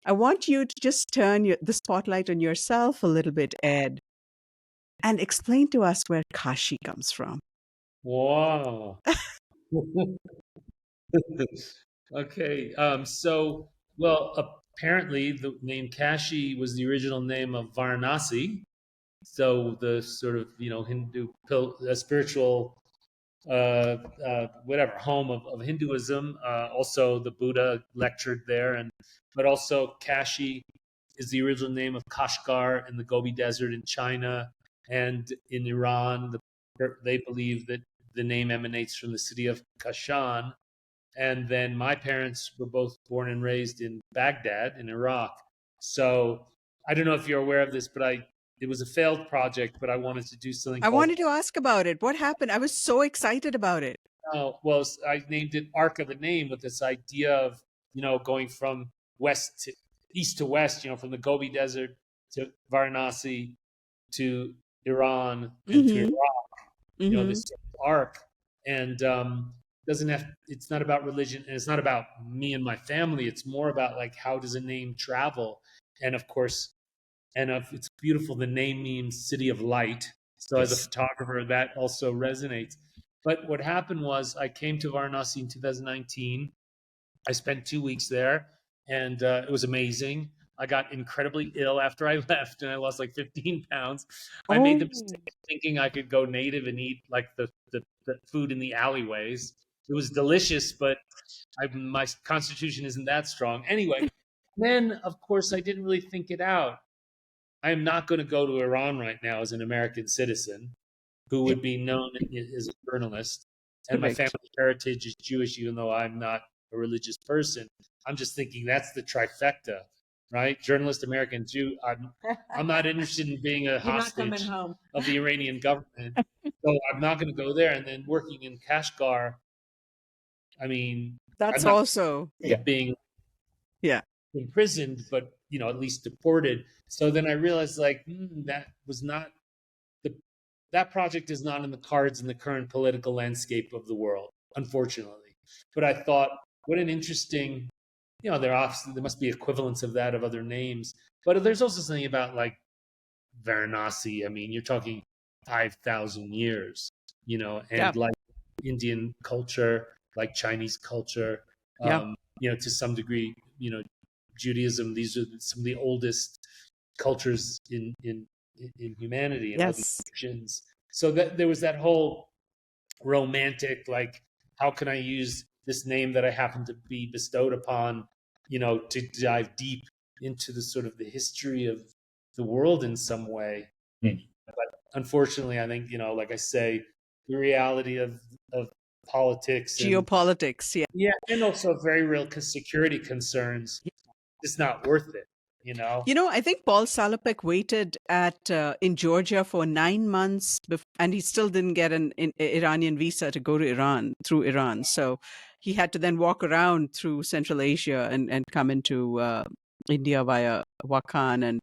I want you to just turn the spotlight on yourself a little bit, Ed, and explain to us where Kashi comes from. Wow. Okay. Apparently the name Kashi was the original name of Varanasi. So the sort of, Hindu spiritual, home of Hinduism. Also the Buddha lectured there, but also Kashi is the original name of Kashgar in the Gobi Desert in China, and in Iran, they believe that the name emanates from the city of Kashan. And then my parents were both born and raised in Baghdad in Iraq. So I don't know if you're aware of this, but it was a failed project, but I wanted to do something. I wanted to ask about it. What happened? I was so excited about it. Oh, well, I named it Arc of the Name, with this idea of, going from east to west, from the Gobi Desert to Varanasi to Iran and to Iraq, this arc. And it's not about religion, and it's not about me and my family. It's more about, like, how does a name travel? And of course, it's beautiful. The name means city of light. So as a photographer, that also resonates. But what happened was, I came to Varanasi in 2019. I spent 2 weeks there, and it was amazing. I got incredibly ill after I left, and I lost like 15 pounds. I made the mistake of thinking I could go native and eat like the food in the alleyways. It was delicious, but my constitution isn't that strong. Anyway, then, of course, I didn't really think it out. I am not going to go to Iran right now as an American citizen who would be known as a journalist. And my family heritage is Jewish, even though I'm not a religious person. I'm just thinking that's the trifecta. right? Journalist, American Jew. I'm not interested in being a You're not coming hostage home. of the Iranian government, so I'm not going to go there. And then working in Kashgar, I mean, I'm That's not also, being yeah. imprisoned, but at least deported. So then I realized, like, that was not that project is not in the cards in the current political landscape of the world, unfortunately. But I thought, what an interesting, there must be equivalents of that of other names. But there's also something about like Varanasi. I mean, you're talking 5,000 years, and like Indian culture, like Chinese culture, to some degree, Judaism. These are some of the oldest cultures in humanity and all these traditions. So that there was that whole romantic, like, how can I use this name that I happen to be bestowed upon, to dive deep into the sort of the history of the world in some way. But unfortunately, I think, like I say, the reality of politics and Geopolitics, and also very real security concerns, it's not worth it. I think Paul Salopek waited in Georgia for 9 months, and he still didn't get an Iranian visa to go to Iran through Iran. So he had to then walk around through Central Asia and come into India via Wakhan and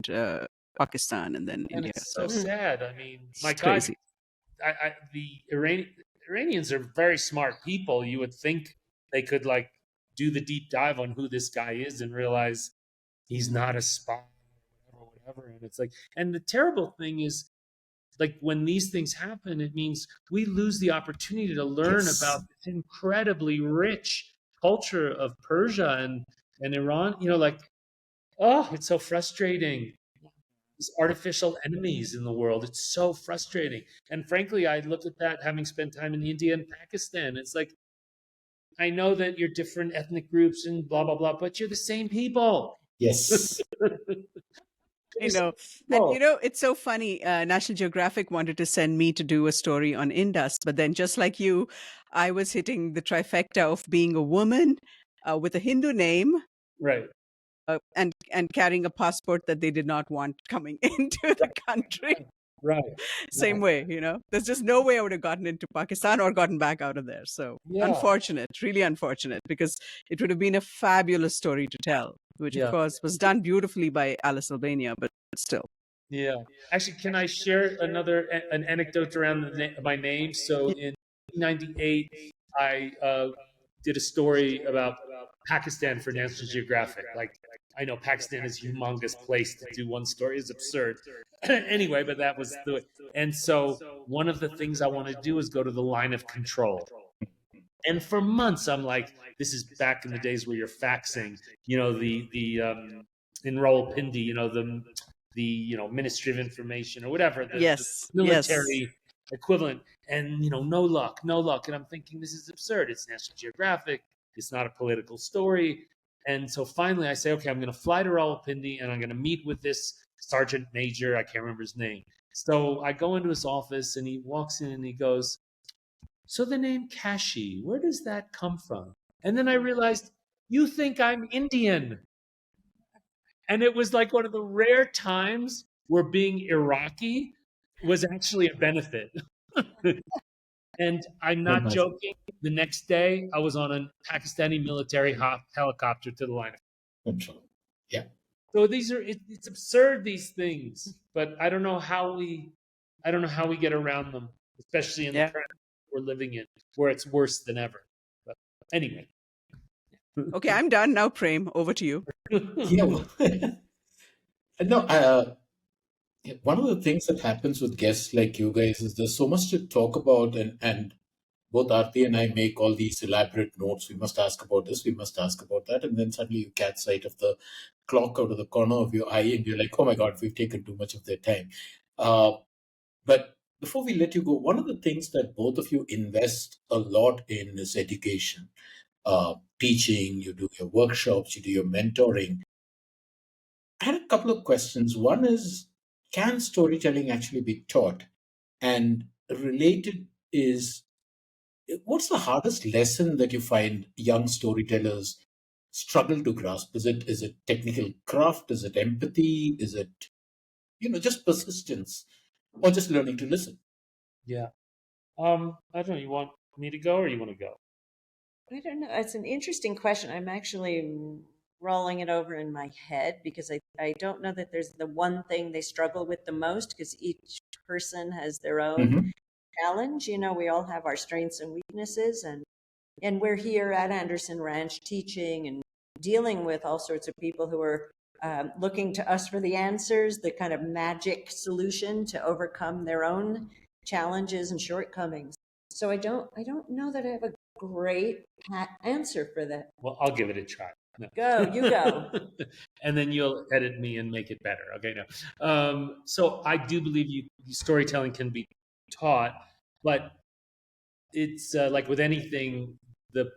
Pakistan, and then India. It's so sad. I mean, my God, crazy. The Iranians are very smart people. You would think they could like do the deep dive on who this guy is and realize he's not a spy or whatever. And it's like, and the terrible thing is, like, when these things happen, it means we lose the opportunity to learn about this incredibly rich culture of Persia and Iran. It's so frustrating. These artificial enemies in the world. It's so frustrating. And frankly, I look at that having spent time in India and Pakistan. It's like, I know that you're different ethnic groups and blah, blah, blah, but you're the same people. Yes. And it's so funny. National Geographic wanted to send me to do a story on Indus, but then just like you, I was hitting the trifecta of being a woman with a Hindu name, right, and carrying a passport that they did not want coming into the country. Right. Same way, there's just no way I would have gotten into Pakistan or gotten back out of there. So unfortunate, really unfortunate, because it would have been a fabulous story to tell, which of course was done beautifully by Alice Albania, but still. Yeah. Actually, can I share an anecdote around my name? So in 1998, I did a story about Pakistan for National Geographic. Like, I know Pakistan is a humongous place to do one story. It's absurd. Anyway, but that was and so one of the things I wanted to do is go to the line of control. And for months, I'm like, this is back in the days where you're faxing, the in Rawalpindi, the Ministry of Information or whatever, the military equivalent, and no luck. And I'm thinking, this is absurd. It's National Geographic. It's not a political story. And so finally I say, okay, I'm going to fly to Rawalpindi and I'm going to meet with this sergeant major. I can't remember his name. So I go into his office and he walks in and he goes, so the name Kashi, where does that come from? And then I realized, you think I'm Indian. And it was like one of the rare times where being Iraqi was actually a benefit. And I'm not joking. The next day, I was on a Pakistani military helicopter to the line of control. Yeah. So it's absurd, these things, but I don't know how we get around them, especially in the current we're living in, where it's worse than ever. But anyway. Okay, I'm done now. Prem, over to you. One of the things that happens with guests like you guys is there's so much to talk about, and both Arati and I make all these elaborate notes. We must ask about this, we must ask about that, and then suddenly you catch sight of the clock out of the corner of your eye and you're like, oh my God, we've taken too much of their time. But before we let you go, one of the things that both of you invest a lot in is education. Teaching, you do your workshops, you do your mentoring. I had a couple of questions. One is, can storytelling actually be taught? And related is, what's the hardest lesson that you find young storytellers struggle to grasp? Is it technical craft? Is it empathy? Is it, just persistence, or just learning to listen? Yeah. I don't know. You want me to go or you want to go? I don't know. It's an interesting question. I'm actually rolling it over in my head because I don't know that there's the one thing they struggle with the most, because each person has their own challenge. We all have our strengths and weaknesses, and we're here at Anderson Ranch teaching and dealing with all sorts of people who are looking to us for the answers, the kind of magic solution to overcome their own challenges and shortcomings. So I don't know that I have a great answer for that. Well, I'll give it a try. No. You go. And then you'll edit me and make it better. Okay, no. So I do believe storytelling can be taught, but it's like with anything, the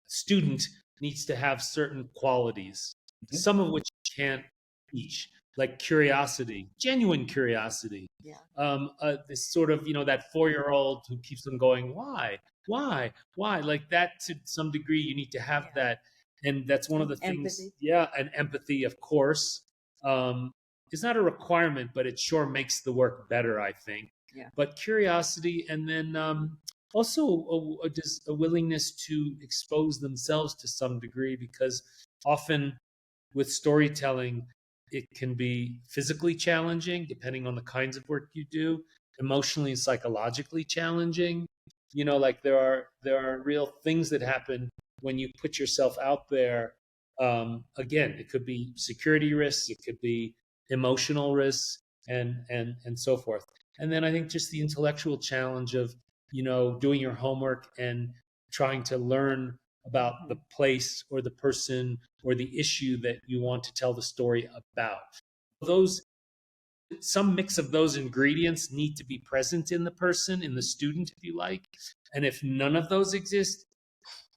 student needs to have certain qualities, some of which you can't teach, like curiosity, genuine curiosity. Yeah. This sort of, that 4-year-old who keeps them going, why, like that. To some degree, you need to have that, and that's one of the things. Empathy. Yeah, and empathy, of course, is not a requirement, but it sure makes the work better, I think. Yeah. But curiosity, and then also a willingness to expose themselves to some degree, because often with storytelling, it can be physically challenging, depending on the kinds of work you do, emotionally and psychologically challenging. Like there are real things that happen when you put yourself out there. Again, it could be security risks, it could be emotional risks, and so forth. And then I think just the intellectual challenge of, doing your homework and trying to learn about the place or the person or the issue that you want to tell the story about. Some mix of those ingredients need to be present in the person, in the student, if you like. And if none of those exist,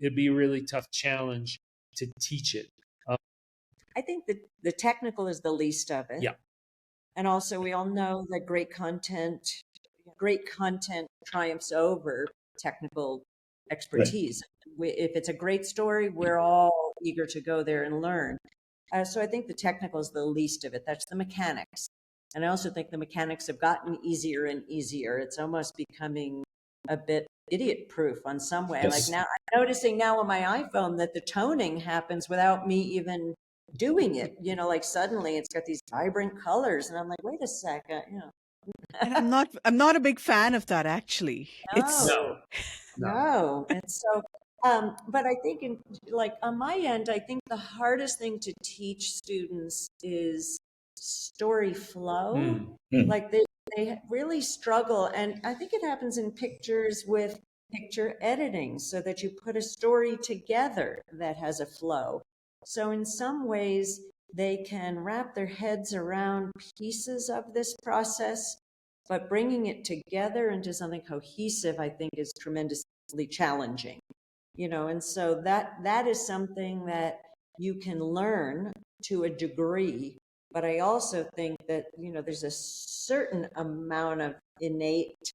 it'd be a really tough challenge to teach it. I think that the technical is the least of it. Yeah. And also, we all know that great content triumphs over technical expertise. Right. If it's a great story, we're all eager to go there and learn. So I think the technical is the least of it. That's the mechanics. And I also think the mechanics have gotten easier and easier. It's almost becoming a bit idiot-proof on some way. Yes. Like now, I'm noticing now on my iPhone that the toning happens without me even doing it. Like suddenly it's got these vibrant colors, and I'm like, wait a second, And I'm not a big fan of that, actually. No. And so, but I think on my end, I think the hardest thing to teach students is story flow. Like they really struggle. And I think it happens in pictures with picture editing, so that you put a story together that has a flow. So in some ways, they can wrap their heads around pieces of this process, but bringing it together into something cohesive, I think, is tremendously challenging. And so that is something that you can learn to a degree. But I also think that, there's a certain amount of innate,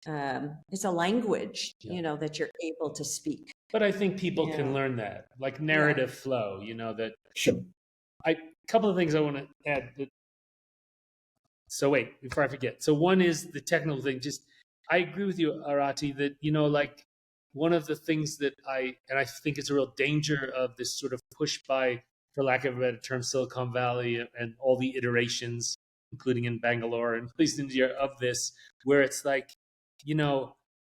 it's a language, that you're able to speak. But I think people can learn that, like narrative flow, that. Sure. A couple of things I want to add. So wait, before I forget. So one is the technical thing. I agree with you, Arati, that, like one of the things that I think it's a real danger of this sort of push by, for lack of a better term, Silicon Valley and all the iterations, including in Bangalore and places in India, of this, where it's like,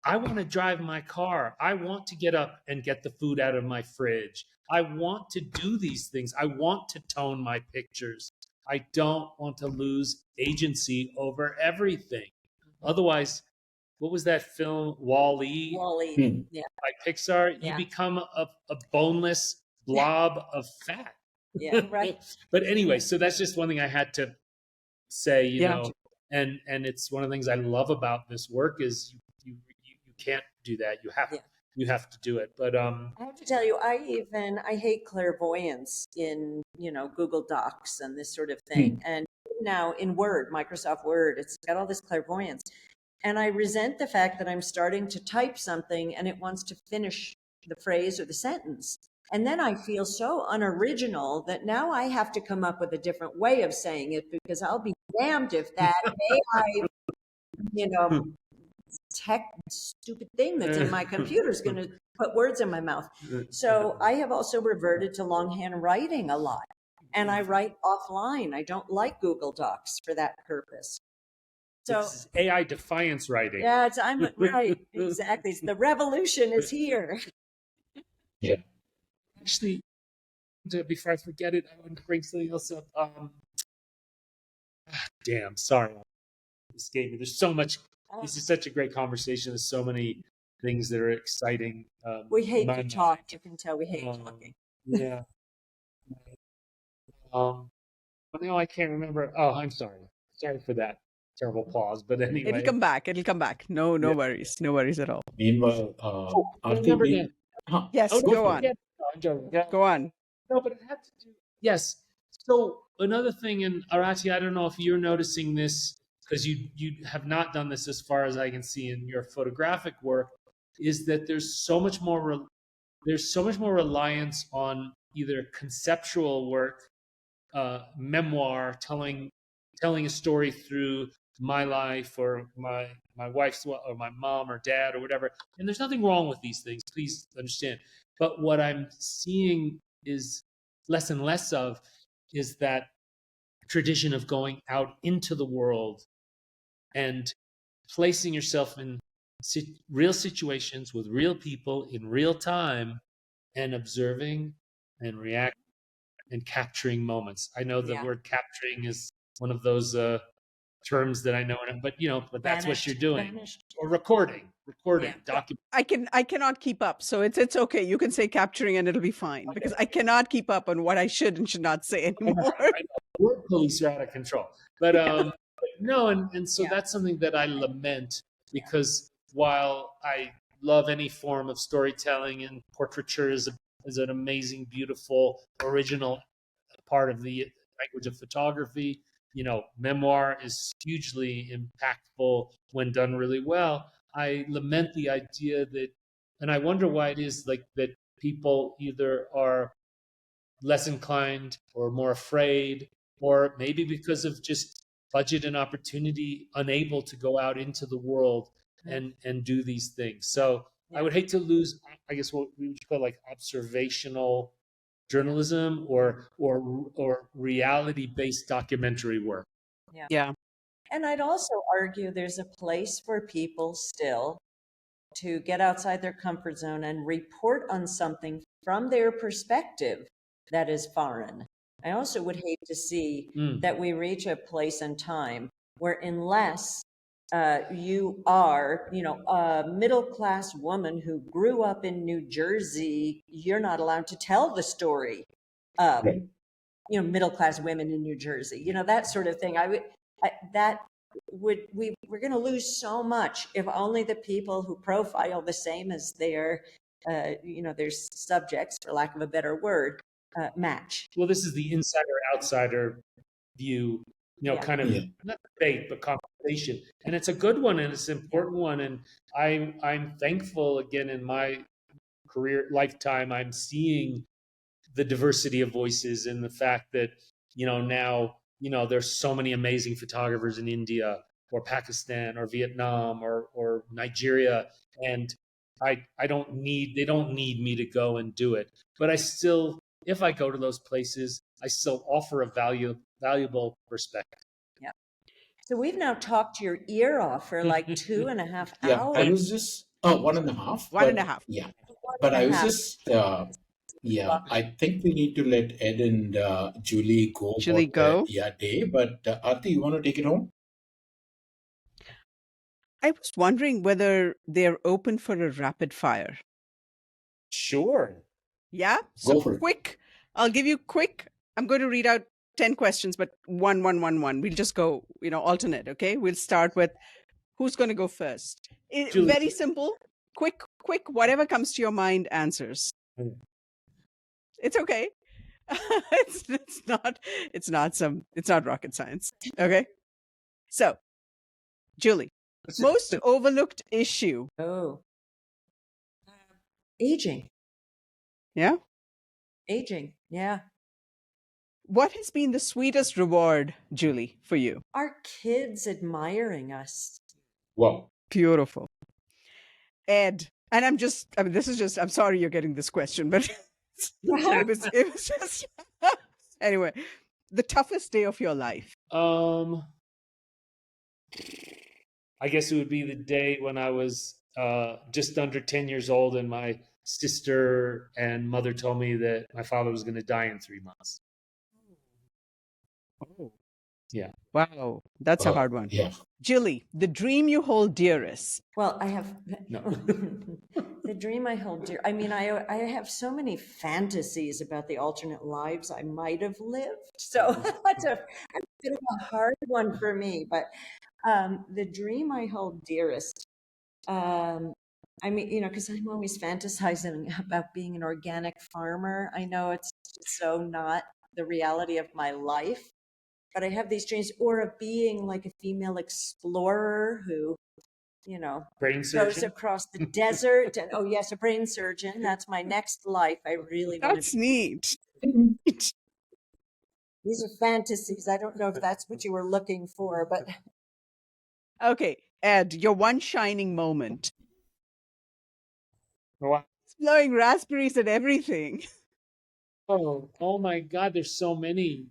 I want to drive my car. I want to get up and get the food out of my fridge. I want to do these things. I want to tone my pictures. I don't want to lose agency over everything. Otherwise, what was that film, Wall-E? Wall-E, by Pixar? You become a boneless blob of fat. Yeah, right. But anyway, so that's just one thing I had to say, and it's one of the things I love about this work is you can't do that. You have to do it. But I have to tell you, I hate clairvoyance in Google Docs and this sort of thing. And now in Word, Microsoft Word, it's got all this clairvoyance, and I resent the fact that I'm starting to type something and it wants to finish the phrase or the sentence. And then I feel so unoriginal that now I have to come up with a different way of saying it, because I'll be damned if that AI, you know, tech stupid thing that's in my computer is going to put words in my mouth. So I have also reverted to longhand writing a lot, and I write offline. I don't like Google Docs for that purpose. So this is AI defiance writing. yeah, I'm right. Exactly. The revolution is here. Yeah. Actually, before I forget it, I want to bring something else up. Damn, sorry, it escaped me. There's so much. This is such a great conversation. There's so many things that are exciting. We hate to talk. You can tell we hate talking. Yeah. But no, I can't remember. Oh, I'm sorry. Sorry for that terrible pause. But anyway, It'll come back. It'll come back. No worries. No worries at all. Meanwhile, I remember Arti, that. Yes, Oh, go on. Yeah, no, I'm joking. Yeah. Go on. No, but it had to do. Yes. So another thing, and Arati, I don't know if you're noticing this, because you have not done this as far as I can see in your photographic work, is that there's so much more reliance on either conceptual work, memoir, telling a story through my life or my wife's or my mom or dad or whatever. And there's nothing wrong with these things, please understand. But what I'm seeing is less and less of is that tradition of going out into the world and placing yourself in real situations with real people in real time and observing and reacting and capturing moments. I know the word capturing is one of those terms that I know, but that's what you're doing. Or recording, document. I cannot keep up, so it's okay. You can say capturing and it'll be fine, because I cannot keep up on what I should and should not say anymore. Word police are out of control, but no, and so that's something that I lament, because while I love any form of storytelling, and portraiture is an amazing, beautiful, original part of the language of photography. Memoir is hugely impactful when done really well. I lament the idea that, and I wonder why it is like that people either are less inclined or more afraid, or maybe because of just budget and opportunity, unable to go out into the world and do these things. So I would hate to lose, I guess, what we would call like observational journalism or reality-based documentary work. Yeah. And I'd also argue there's a place for people still to get outside their comfort zone and report on something from their perspective that is foreign. I also would hate to see that we reach a place and time where, unless you are, a middle-class woman who grew up in New Jersey, you're not allowed to tell the story of, middle-class women in New Jersey, that sort of thing. We're going to lose so much if only the people who profile the same as their subjects, for lack of a better word, match. Well, this is the insider-outsider view, kind of not debate, but conversation, and it's a good one and it's an important one. And I'm thankful, again, in my career lifetime, I'm seeing the diversity of voices and the fact that now there's so many amazing photographers in India or Pakistan or Vietnam or Nigeria, and they don't need me to go and do it. But I still, if I go to those places, I still offer a valuable perspective. Yeah. So we've now talked your ear off for like 2.5 hours. Yeah, I was just 1.5. 1.5. Yeah, but I was just I think we need to let Ed and Julie go. Day. But Arti, you want to take it home? I was wondering whether they're open for a rapid fire. Sure. Yeah? Go So for it. quick. I'll give you quick. I'm going to read out 10 questions, but 1, 1, 1, 1. We'll just go, alternate, okay? We'll start with who's going to go first. Very simple. Quick, whatever comes to your mind, answers. It's okay. It's not rocket science. Okay. So, Julie, most overlooked issue. Oh. Aging. Yeah. Aging. Yeah. What has been the sweetest reward, Julie, for you? Our kids admiring us. Wow. Beautiful. Ed, and I'm sorry you're getting this question, but it was just, anyway, the toughest day of your life. I guess it would be the day when I was just under 10 years old, and my sister and mother told me that my father was going to die in 3 months. Oh. Yeah. Wow. That's a hard one. Yeah. Julie, the dream you hold dearest. Well, I have No. the dream I hold dear. I mean, I have so many fantasies about the alternate lives I might have lived. So that's a bit of a hard one for me. But the dream I hold dearest. I mean, you know, because I'm always fantasizing about being an organic farmer. I know it's so not the reality of my life, but I have these dreams, or of being like a female explorer who, you know, Brain goes surgeon. across the desert. And oh yes, a brain surgeon. That's my next life. I really want That's to. neat. These are fantasies. I don't know if that's what you were looking for, but Okay, Ed, your one shining moment. Wow. Blowing raspberries at everything. Oh my God, there's so many.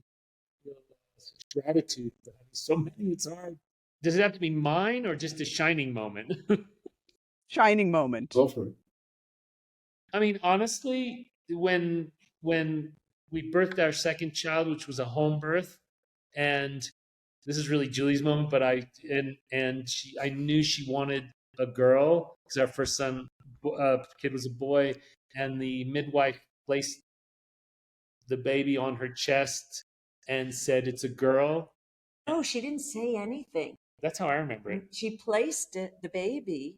Gratitude. So many, it's hard. Does it have to be mine or just a shining moment? Shining moment. Go for it. I mean, honestly, when we birthed our second child, which was a home birth, and this is really Julie's moment, but I knew she wanted a girl because our first kid was a boy, and the midwife placed the baby on her chest and said it's a girl. oh, she didn't say anything. That's how I remember it. She placed the baby,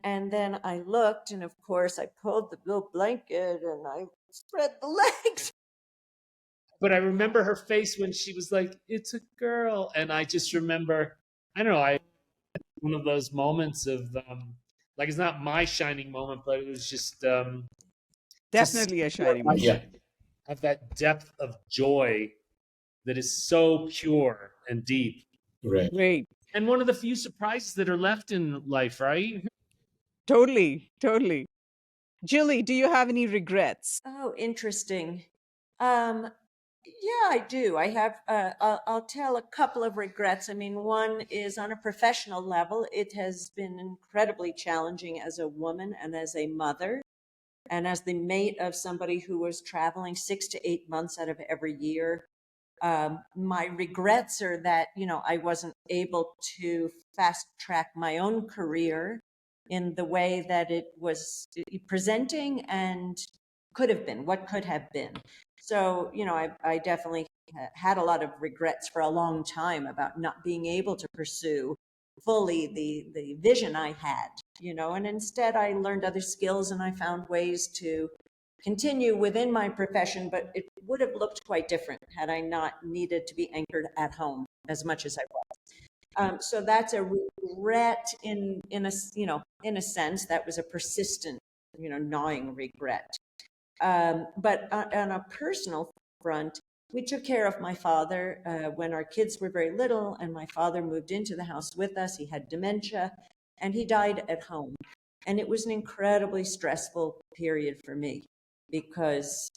and then I looked, and of course I pulled the little blanket and I spread the legs. But I remember her face when she was like, "It's a girl," and I just remember, I don't know, one of those moments of like, it's not my shining moment, but it was just Definitely a shining moment. Yeah. have that depth of joy that is so pure and deep, Right. Great. and one of the few surprises that are left in life, right? Totally. Julie, do you have any regrets? Oh, interesting. Yeah, I do. I have. I'll tell a couple of regrets. I mean, one is on a professional level. It has been incredibly challenging as a woman and as a mother, and as the mate of somebody who was traveling 6 to 8 months out of every year. My regrets are that, you know, I wasn't able to fast track my own career in the way that it was presenting and could have been, what could have been. So, you know, I definitely had a lot of regrets for a long time about not being able to pursue fully the vision I had, you know, and instead I learned other skills and I found ways to continue within my profession, but it would have looked quite different had I not needed to be anchored at home as much as I was. So that's a regret in a, you know, in a sense. That was a persistent, you know, gnawing regret. But on a personal front, we took care of my father when our kids were very little, and my father moved into the house with us. He had dementia, and he died at home. And it was an incredibly stressful period for me because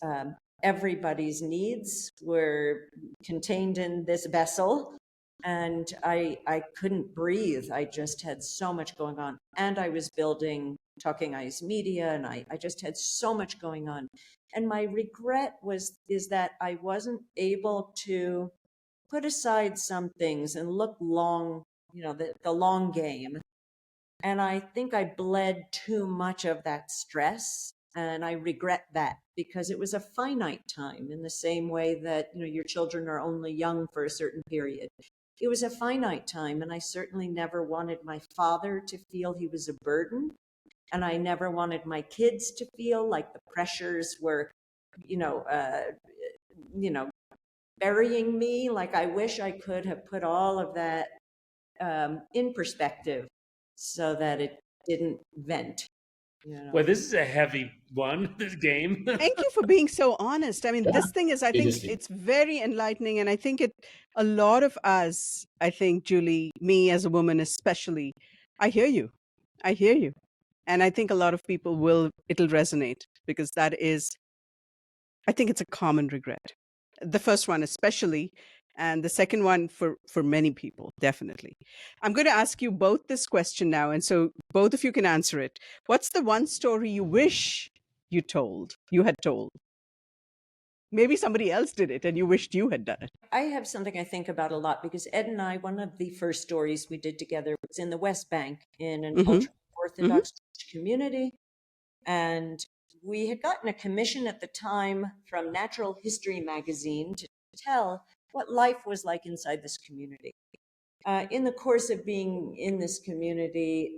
everybody's needs were contained in this vessel, and I couldn't breathe. I just had so much going on, and I was building Talking Eyes Media, and I just had so much going on. And my regret is that I wasn't able to put aside some things and look long, you know, the long game. And I think I bled too much of that stress. And I regret that because it was a finite time, in the same way that, you know, your children are only young for a certain period. It was a finite time. And I certainly never wanted my father to feel he was a burden. And I never wanted my kids to feel like the pressures were, you know, burying me. Like, I wish I could have put all of that in perspective so that it didn't vent. Well, this is a heavy one, this game. Thank you for being so honest. I mean, Yeah, this thing is, I think seriously. it's very enlightening. And I think a lot of us, I think, Julie, me as a woman especially, I hear you. I hear you. And I think a lot of people it'll resonate because I think it's a common regret. The first one, especially, and the second one for many people, definitely. I'm going to ask you both this question now. And so both of you can answer it. What's the one story you wish you had told? Maybe somebody else did it and you wished you had done it. I have something I think about a lot because Ed and I, one of the first stories we did together was in the West Bank in an ultra-Orthodox community. And we had gotten a commission at the time from Natural History magazine to tell what life was like inside this community. In the course of being in this community,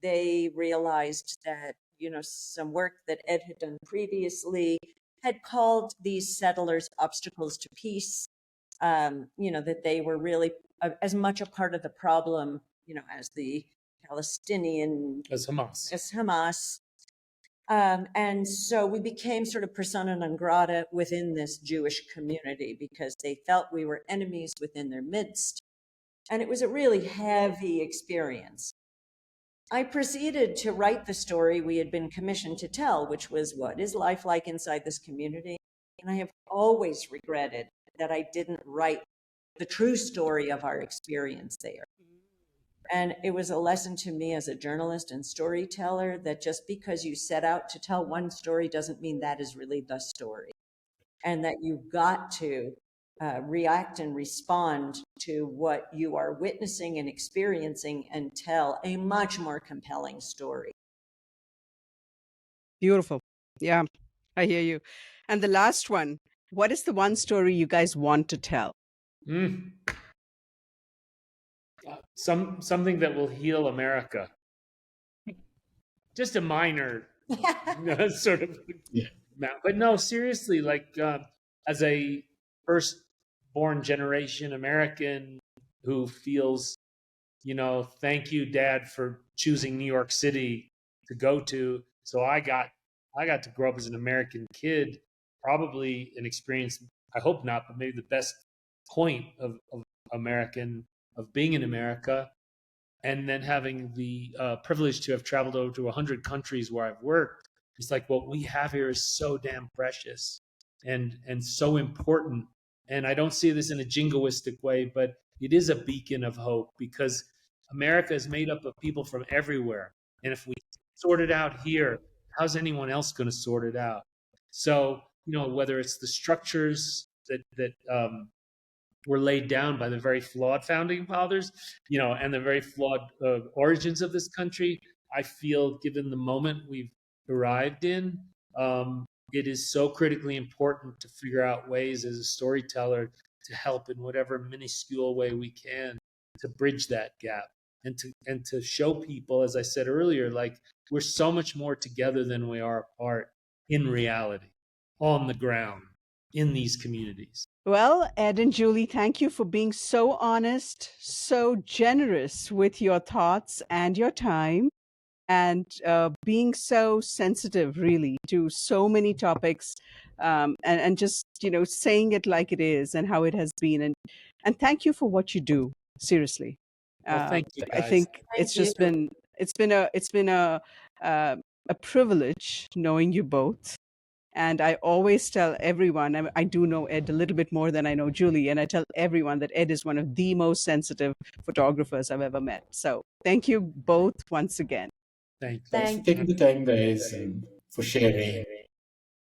they realized that, some work that Ed had done previously had called these settlers obstacles to peace, that they were really as much a part of the problem, as the Palestinian, As Hamas. as Hamas. And so we became sort of persona non grata within this Jewish community because they felt we were enemies within their midst. And it was a really heavy experience. I proceeded to write the story we had been commissioned to tell, which was what is life like inside this community? And I have always regretted that I didn't write the true story of our experience there. And it was a lesson to me as a journalist and storyteller that just because you set out to tell one story doesn't mean that is really the story. And that you've got to react and respond to what you are witnessing and experiencing and tell a much more compelling story. Beautiful. Yeah, I hear you. And the last one, what is the one story you guys want to tell? Something that will heal America. Just a minor sort of amount. But no, seriously, like as a first-born generation American who feels, thank you, Dad, for choosing New York City to go to. So I got to grow up as an American kid, probably an experience, I hope not, but maybe the best point of being in America, and then having the privilege to have traveled over to 100 countries where I've worked. It's like what we have here is so damn precious and so important. And I don't see this in a jingoistic way, but it is a beacon of hope because America is made up of people from everywhere. And if we sort it out here, how's anyone else going to sort it out? So, whether it's the structures that were laid down by the very flawed founding fathers, and the very flawed origins of this country, I feel, given the moment we've arrived in, it is so critically important to figure out ways as a storyteller to help in whatever minuscule way we can to bridge that gap and to show people, as I said earlier, like we're so much more together than we are apart in reality, on the ground, in these communities. Well, Ed and Julie, thank you for being so honest, so generous with your thoughts and your time, and being so sensitive, really, to so many topics, and just saying it like it is and how it has been, and thank you for what you do. Seriously, well, thank you, guys. I think Thank you. it's been a privilege knowing you both. And I always tell everyone, I do know Ed a little bit more than I know Julie, and I tell everyone that Ed is one of the most sensitive photographers I've ever met. So thank you both once again. Thank you. Thanks for taking the time, guys, and for sharing.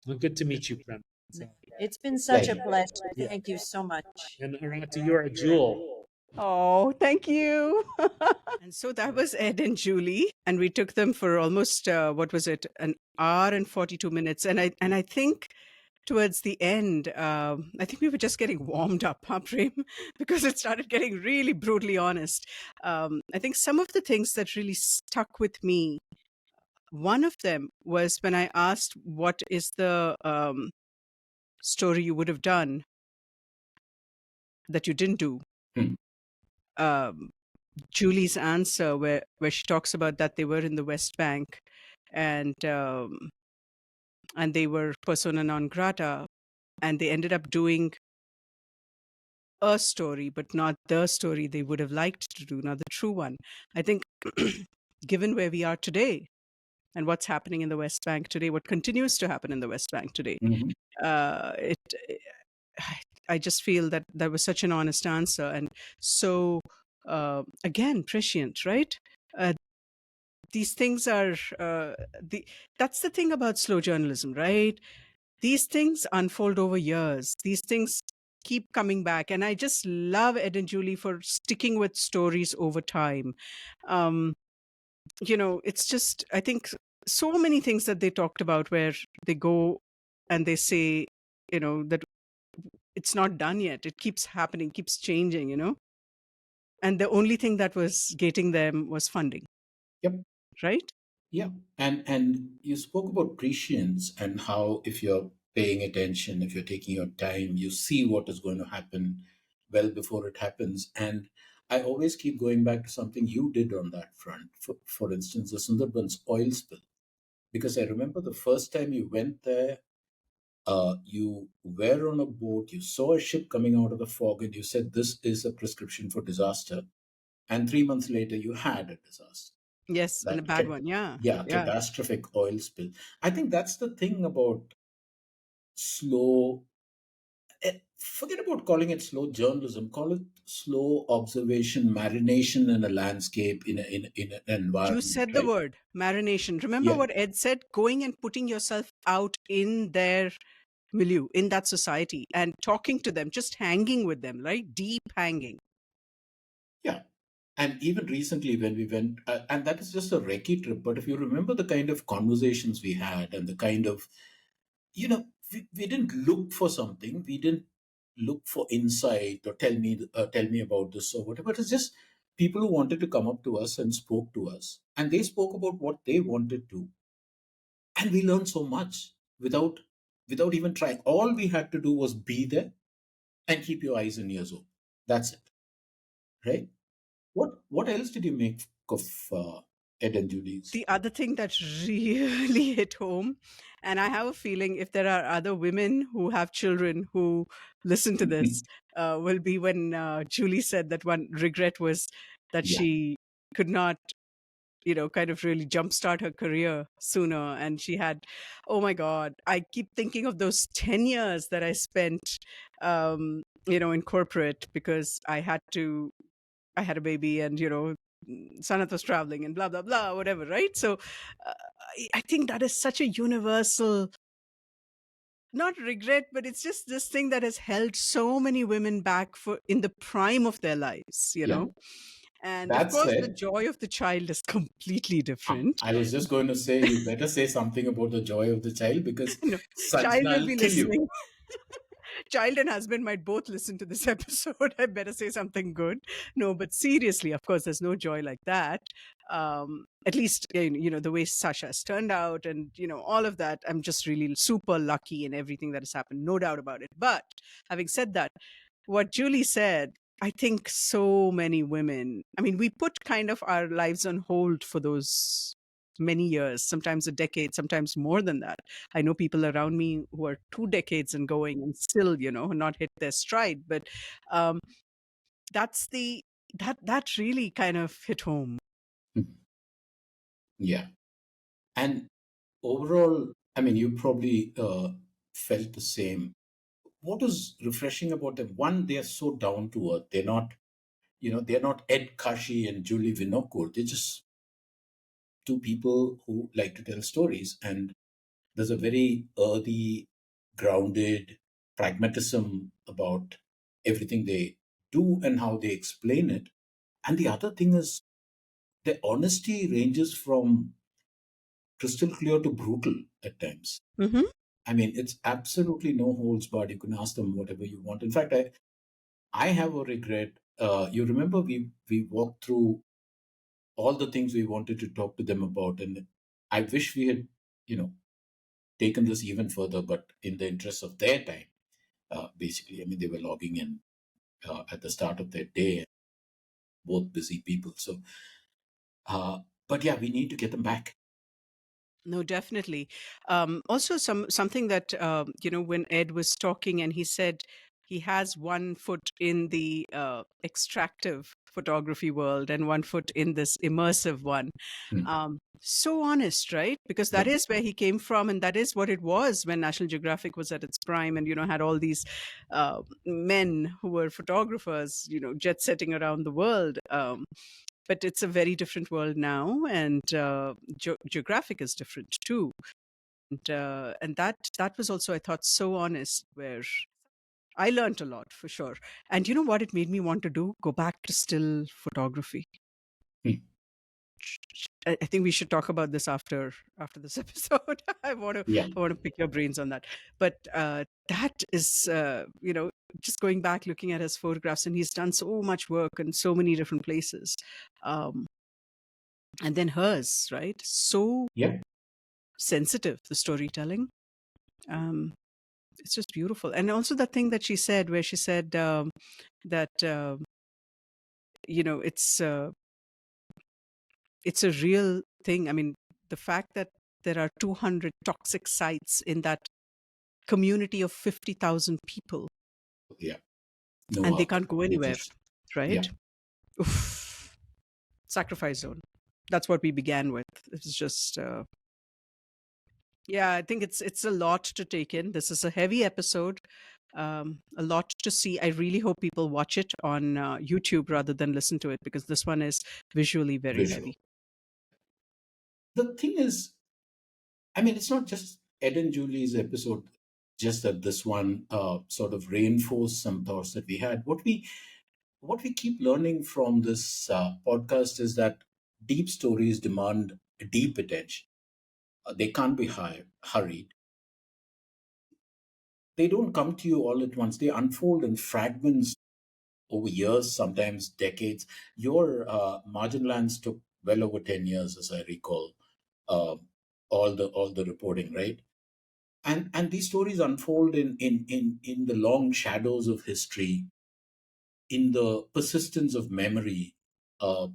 Well, good to meet you, Prem. It's been such a Pleasure. pleasure. Thank you so much. And Arati, you're a jewel. Oh, thank you. And so that was Ed and Julie, and we took them for almost, what was it, an hour and 42 minutes. And I think towards the end, I think we were just getting warmed up, huh, Prem? Because it started getting really brutally honest. I think some of the things that really stuck with me, one of them was when I asked, what is the story you would have done that you didn't do? Julie's answer, where she talks about that they were in the West Bank and they were persona non grata, and they ended up doing a story, but not the story they would have liked to do, not the true one. I think, given where we are today and what's happening in the West Bank today, what continues to happen in the West Bank today, Mhm. it I just feel that that was such an honest answer, and so again prescient, right? Uh, these things are that's the thing about slow journalism, right? These things unfold over years. These things keep coming back, and I just love Ed and Julie for sticking with stories over time. Um, it's just, I think, so many things that they talked about where they go and they say, that it's not done yet. It keeps happening, keeps changing. And the only thing that was gating them was funding, Yep. right? Yeah. And you spoke about prescience and how if you're paying attention, if you're taking your time, you see what is going to happen well before it happens. And I always keep going back to something you did on that front. For instance, the Sundarbans oil spill. Because I remember the first time you went there, you were on a boat, you saw a ship coming out of the fog, and you said, "This is a prescription for disaster." And 3 months later, you had a disaster. Yes, and a That bad one. Yeah. yeah, Yeah. catastrophic oil spill. I think that's the thing about slow. Forget about calling it slow journalism. Call it slow observation, marination in a landscape, in an You environment, said the right? word marination. Remember Yeah, what Ed said? Going and putting yourself out in their milieu, in that society, and talking to them, just hanging with them, right? Deep hanging. yeah. And even recently, when we went, and that is just a recce trip, but if you remember the kind of conversations we had and the kind of, we didn't look for something, we didn't look for insight or tell me about this or whatever. It's just people who wanted to come up to us and spoke to us, and they spoke about what they wanted to, and we learned so much without even trying. All we had to do was be there and keep your eyes and ears open. That's it, right? What else did you make of Ed and Julie's? The other thing that really hit home, and I have a feeling if there are other women who have children who listen to this, will be when Julie said that one regret was that Yeah, she could not, kind of really jumpstart her career sooner. And she had, oh my God, I keep thinking of those 10 years that I spent, in corporate because I had a baby, and, Sanath was traveling and blah, blah, blah, whatever, right? So uh, I think that is such a universal, not regret, but it's just this thing that has held so many women back for in the prime of their lives. yeah. And of That course, the said, joy of the child is completely different. I was just going to say you better say something about the joy of the child because No, child Sanjana will will be kill you. listening. Child and husband might both listen to this episode. I better say something good. No, but seriously, of course, there's no joy like that. At least, the way Sasha's turned out and, all of that, I'm just really super lucky in everything that has happened. No doubt about it. But having said that, what Julie said, I think so many women, I mean, we put kind of our lives on hold for those many years, sometimes a decade, sometimes more than that. I know people around me who are 2 decades and going and still, not hit their stride. But um, that's that really kind of hit home. Yeah. And overall, I mean, you probably felt the same. What is refreshing about them? One, they are so down to earth. They're not Ed Kashi and Julie Winokur. They're just two people who like to tell stories. And there's a very earthy, grounded pragmatism about everything they do and how they explain it. And the other thing is the honesty ranges from crystal clear to brutal at times. Hmm. I mean, it's absolutely no holds barred. You can ask them whatever you want. In fact, I have a regret. You remember we walked through all the things we wanted to talk to them about, and I wish we had, you know, taken this even further. But in the interest of their time, basically, I mean, they were logging in at the start of their day, both busy people. So, uh, but yeah, we need to get them back. No, definitely. Also, something that when Ed was talking, and he said he has one foot in the extractive photography world and one foot in this immersive one. So honest, right? Because that Yeah. is where he came from, and that is what it was when National Geographic was at its prime, and had all these men who were photographers, jet setting around the world. But it's a very different world now, and geographic is different too. And that was also, I thought, so honest, where I learned a lot for sure. And you know what it made me want to do? Go back to still photography. Hmm. I think we should talk about this after this episode. I want Yeah. to pick your brains on that. But that is, just going back, looking at his photographs, and he's done so much work in so many different places. And then hers, right? So Yeah. sensitive, the storytelling. It's just beautiful. And also the thing that she said, where she said that it's a real thing. I mean, the fact that there are 200 toxic sites in that community of 50,000 people, Yeah. and they No can't go anywhere, Needless. Yeah. right? Oof. Sacrifice zone. That's what we began with. It was just yeah, I think it's a lot to take in. This is a heavy episode, a lot to see. I really hope people watch it on YouTube rather than listen to it, because this one is visually very Visual. heavy. The thing is, I mean, it's not just Ed and Julie's episode, just that this one sort of reinforced some thoughts that we had. What we keep learning from this podcast is that deep stories demand deep attention. They can't be hurried. They don't come to you all at once. They unfold in fragments over years, sometimes decades. Your Marginlands took well over 10 years, as I recall, uh, all the reporting, right? And these stories unfold in the long shadows of history, in the persistence of memory, uh,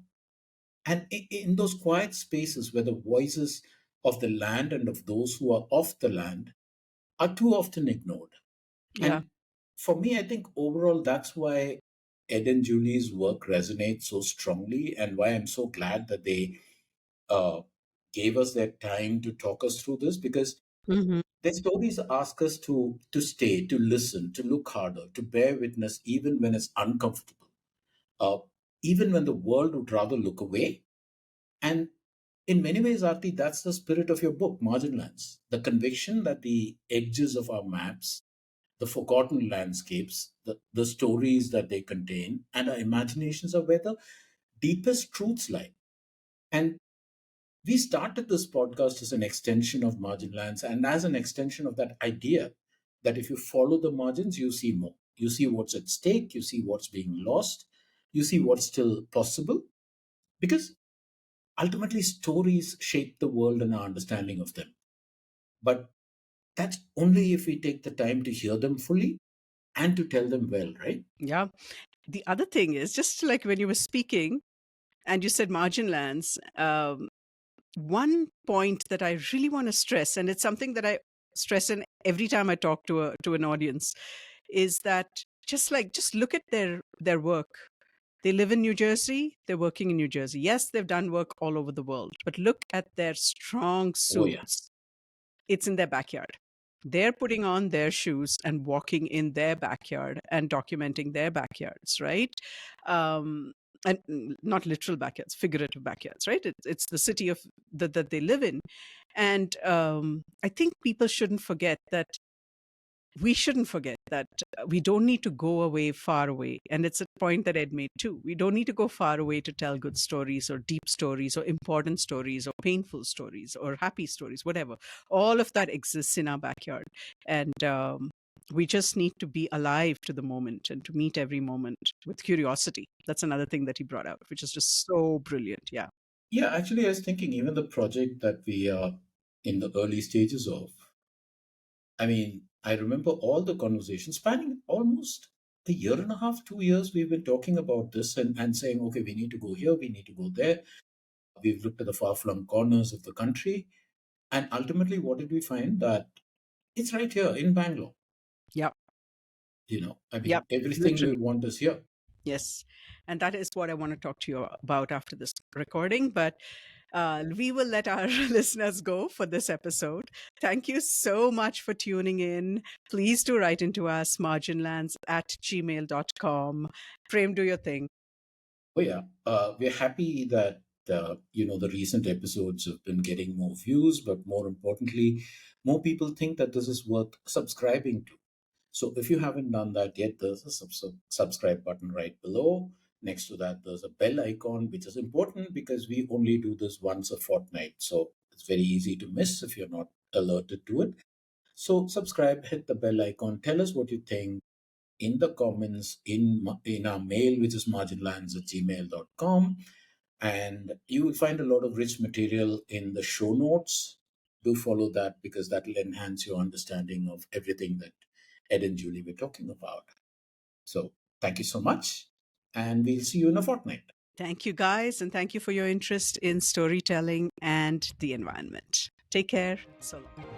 and in those quiet spaces where the voices of the land and of those who are off the land are too often ignored. Yeah. And for me, I think overall that's why Ed and Julie's work resonates so strongly, and why I'm so glad that they uh, gave us their time to talk us through this, because Hmm. their stories ask us to stay, to listen, to look harder, to bear witness, even when it's uncomfortable, uh, even when the world would rather look away. And in many ways, Arti, that's the spirit of your book, Marginlands. The conviction that the edges of our maps, the forgotten landscapes, the stories that they contain, and our imaginations are where the deepest truths lie. And we started this podcast as an extension of Marginlands, and as an extension of that idea that if you follow the margins, you see more. You see what's at stake, you see what's being lost, you see what's still possible. Because ultimately, stories shape the world and our understanding of them. But that's only if we take the time to hear them fully and to tell them well, right? Yeah. The other thing is, just like when you were speaking and you said margin lands, one point that I really want to stress, and it's something that I stress in every time I talk to an audience, is that just look at their work. They live in New Jersey, they're working in New Jersey. Yes, they've done work all over the world, but look at their strong Oh, yeah. suits. It's in their backyard. They're putting on their shoes and walking in their backyard and documenting their backyards, right? And not literal backyards, figurative backyards, right? It's the city of that they live in. And I think people shouldn't forget that we shouldn't forget that we don't need to go away far away. And it's a point that Ed made too. We don't need to go far away to tell good stories or deep stories or important stories or painful stories or happy stories, whatever. All of that exists in our backyard. And we just need to be alive to the moment and to meet every moment with curiosity. That's another thing that he brought out, which is just so brilliant. Yeah. Yeah, actually, I was thinking even the project that we are in the early stages of, I mean, I remember all the conversations spanning almost a year and a half, 2 years. We've been talking about this and saying, okay, we need to go here, we need to go there. We've looked at the far flung corners of the country. And ultimately, what did we find? That it's right here in Bangalore. Yep. I mean, Yep. everything we Literally. want is here. Yes. And that is what I want to talk to you about after this recording. But we will let our listeners go for this episode. Thank you so much for tuning in. Please do write into us, marginlands@gmail.com. Prem, do your thing. Oh yeah, we're happy that the recent episodes have been getting more views, but more importantly, more people think that this is worth subscribing to. So if you haven't done that yet, there's a subscribe button right below. Next to that, there's a bell icon, which is important because we only do this once a fortnight. So it's very easy to miss if you're not alerted to it. So subscribe, hit the bell icon, tell us what you think in the comments in our mail, which is marginlands@gmail.com. And you will find a lot of rich material in the show notes. Do follow that because that will enhance your understanding of everything that Ed and Julie were talking about. So thank you so much. And we'll see you in a fortnight. Thank you, guys. And thank you for your interest in storytelling and the environment. Take care. So long.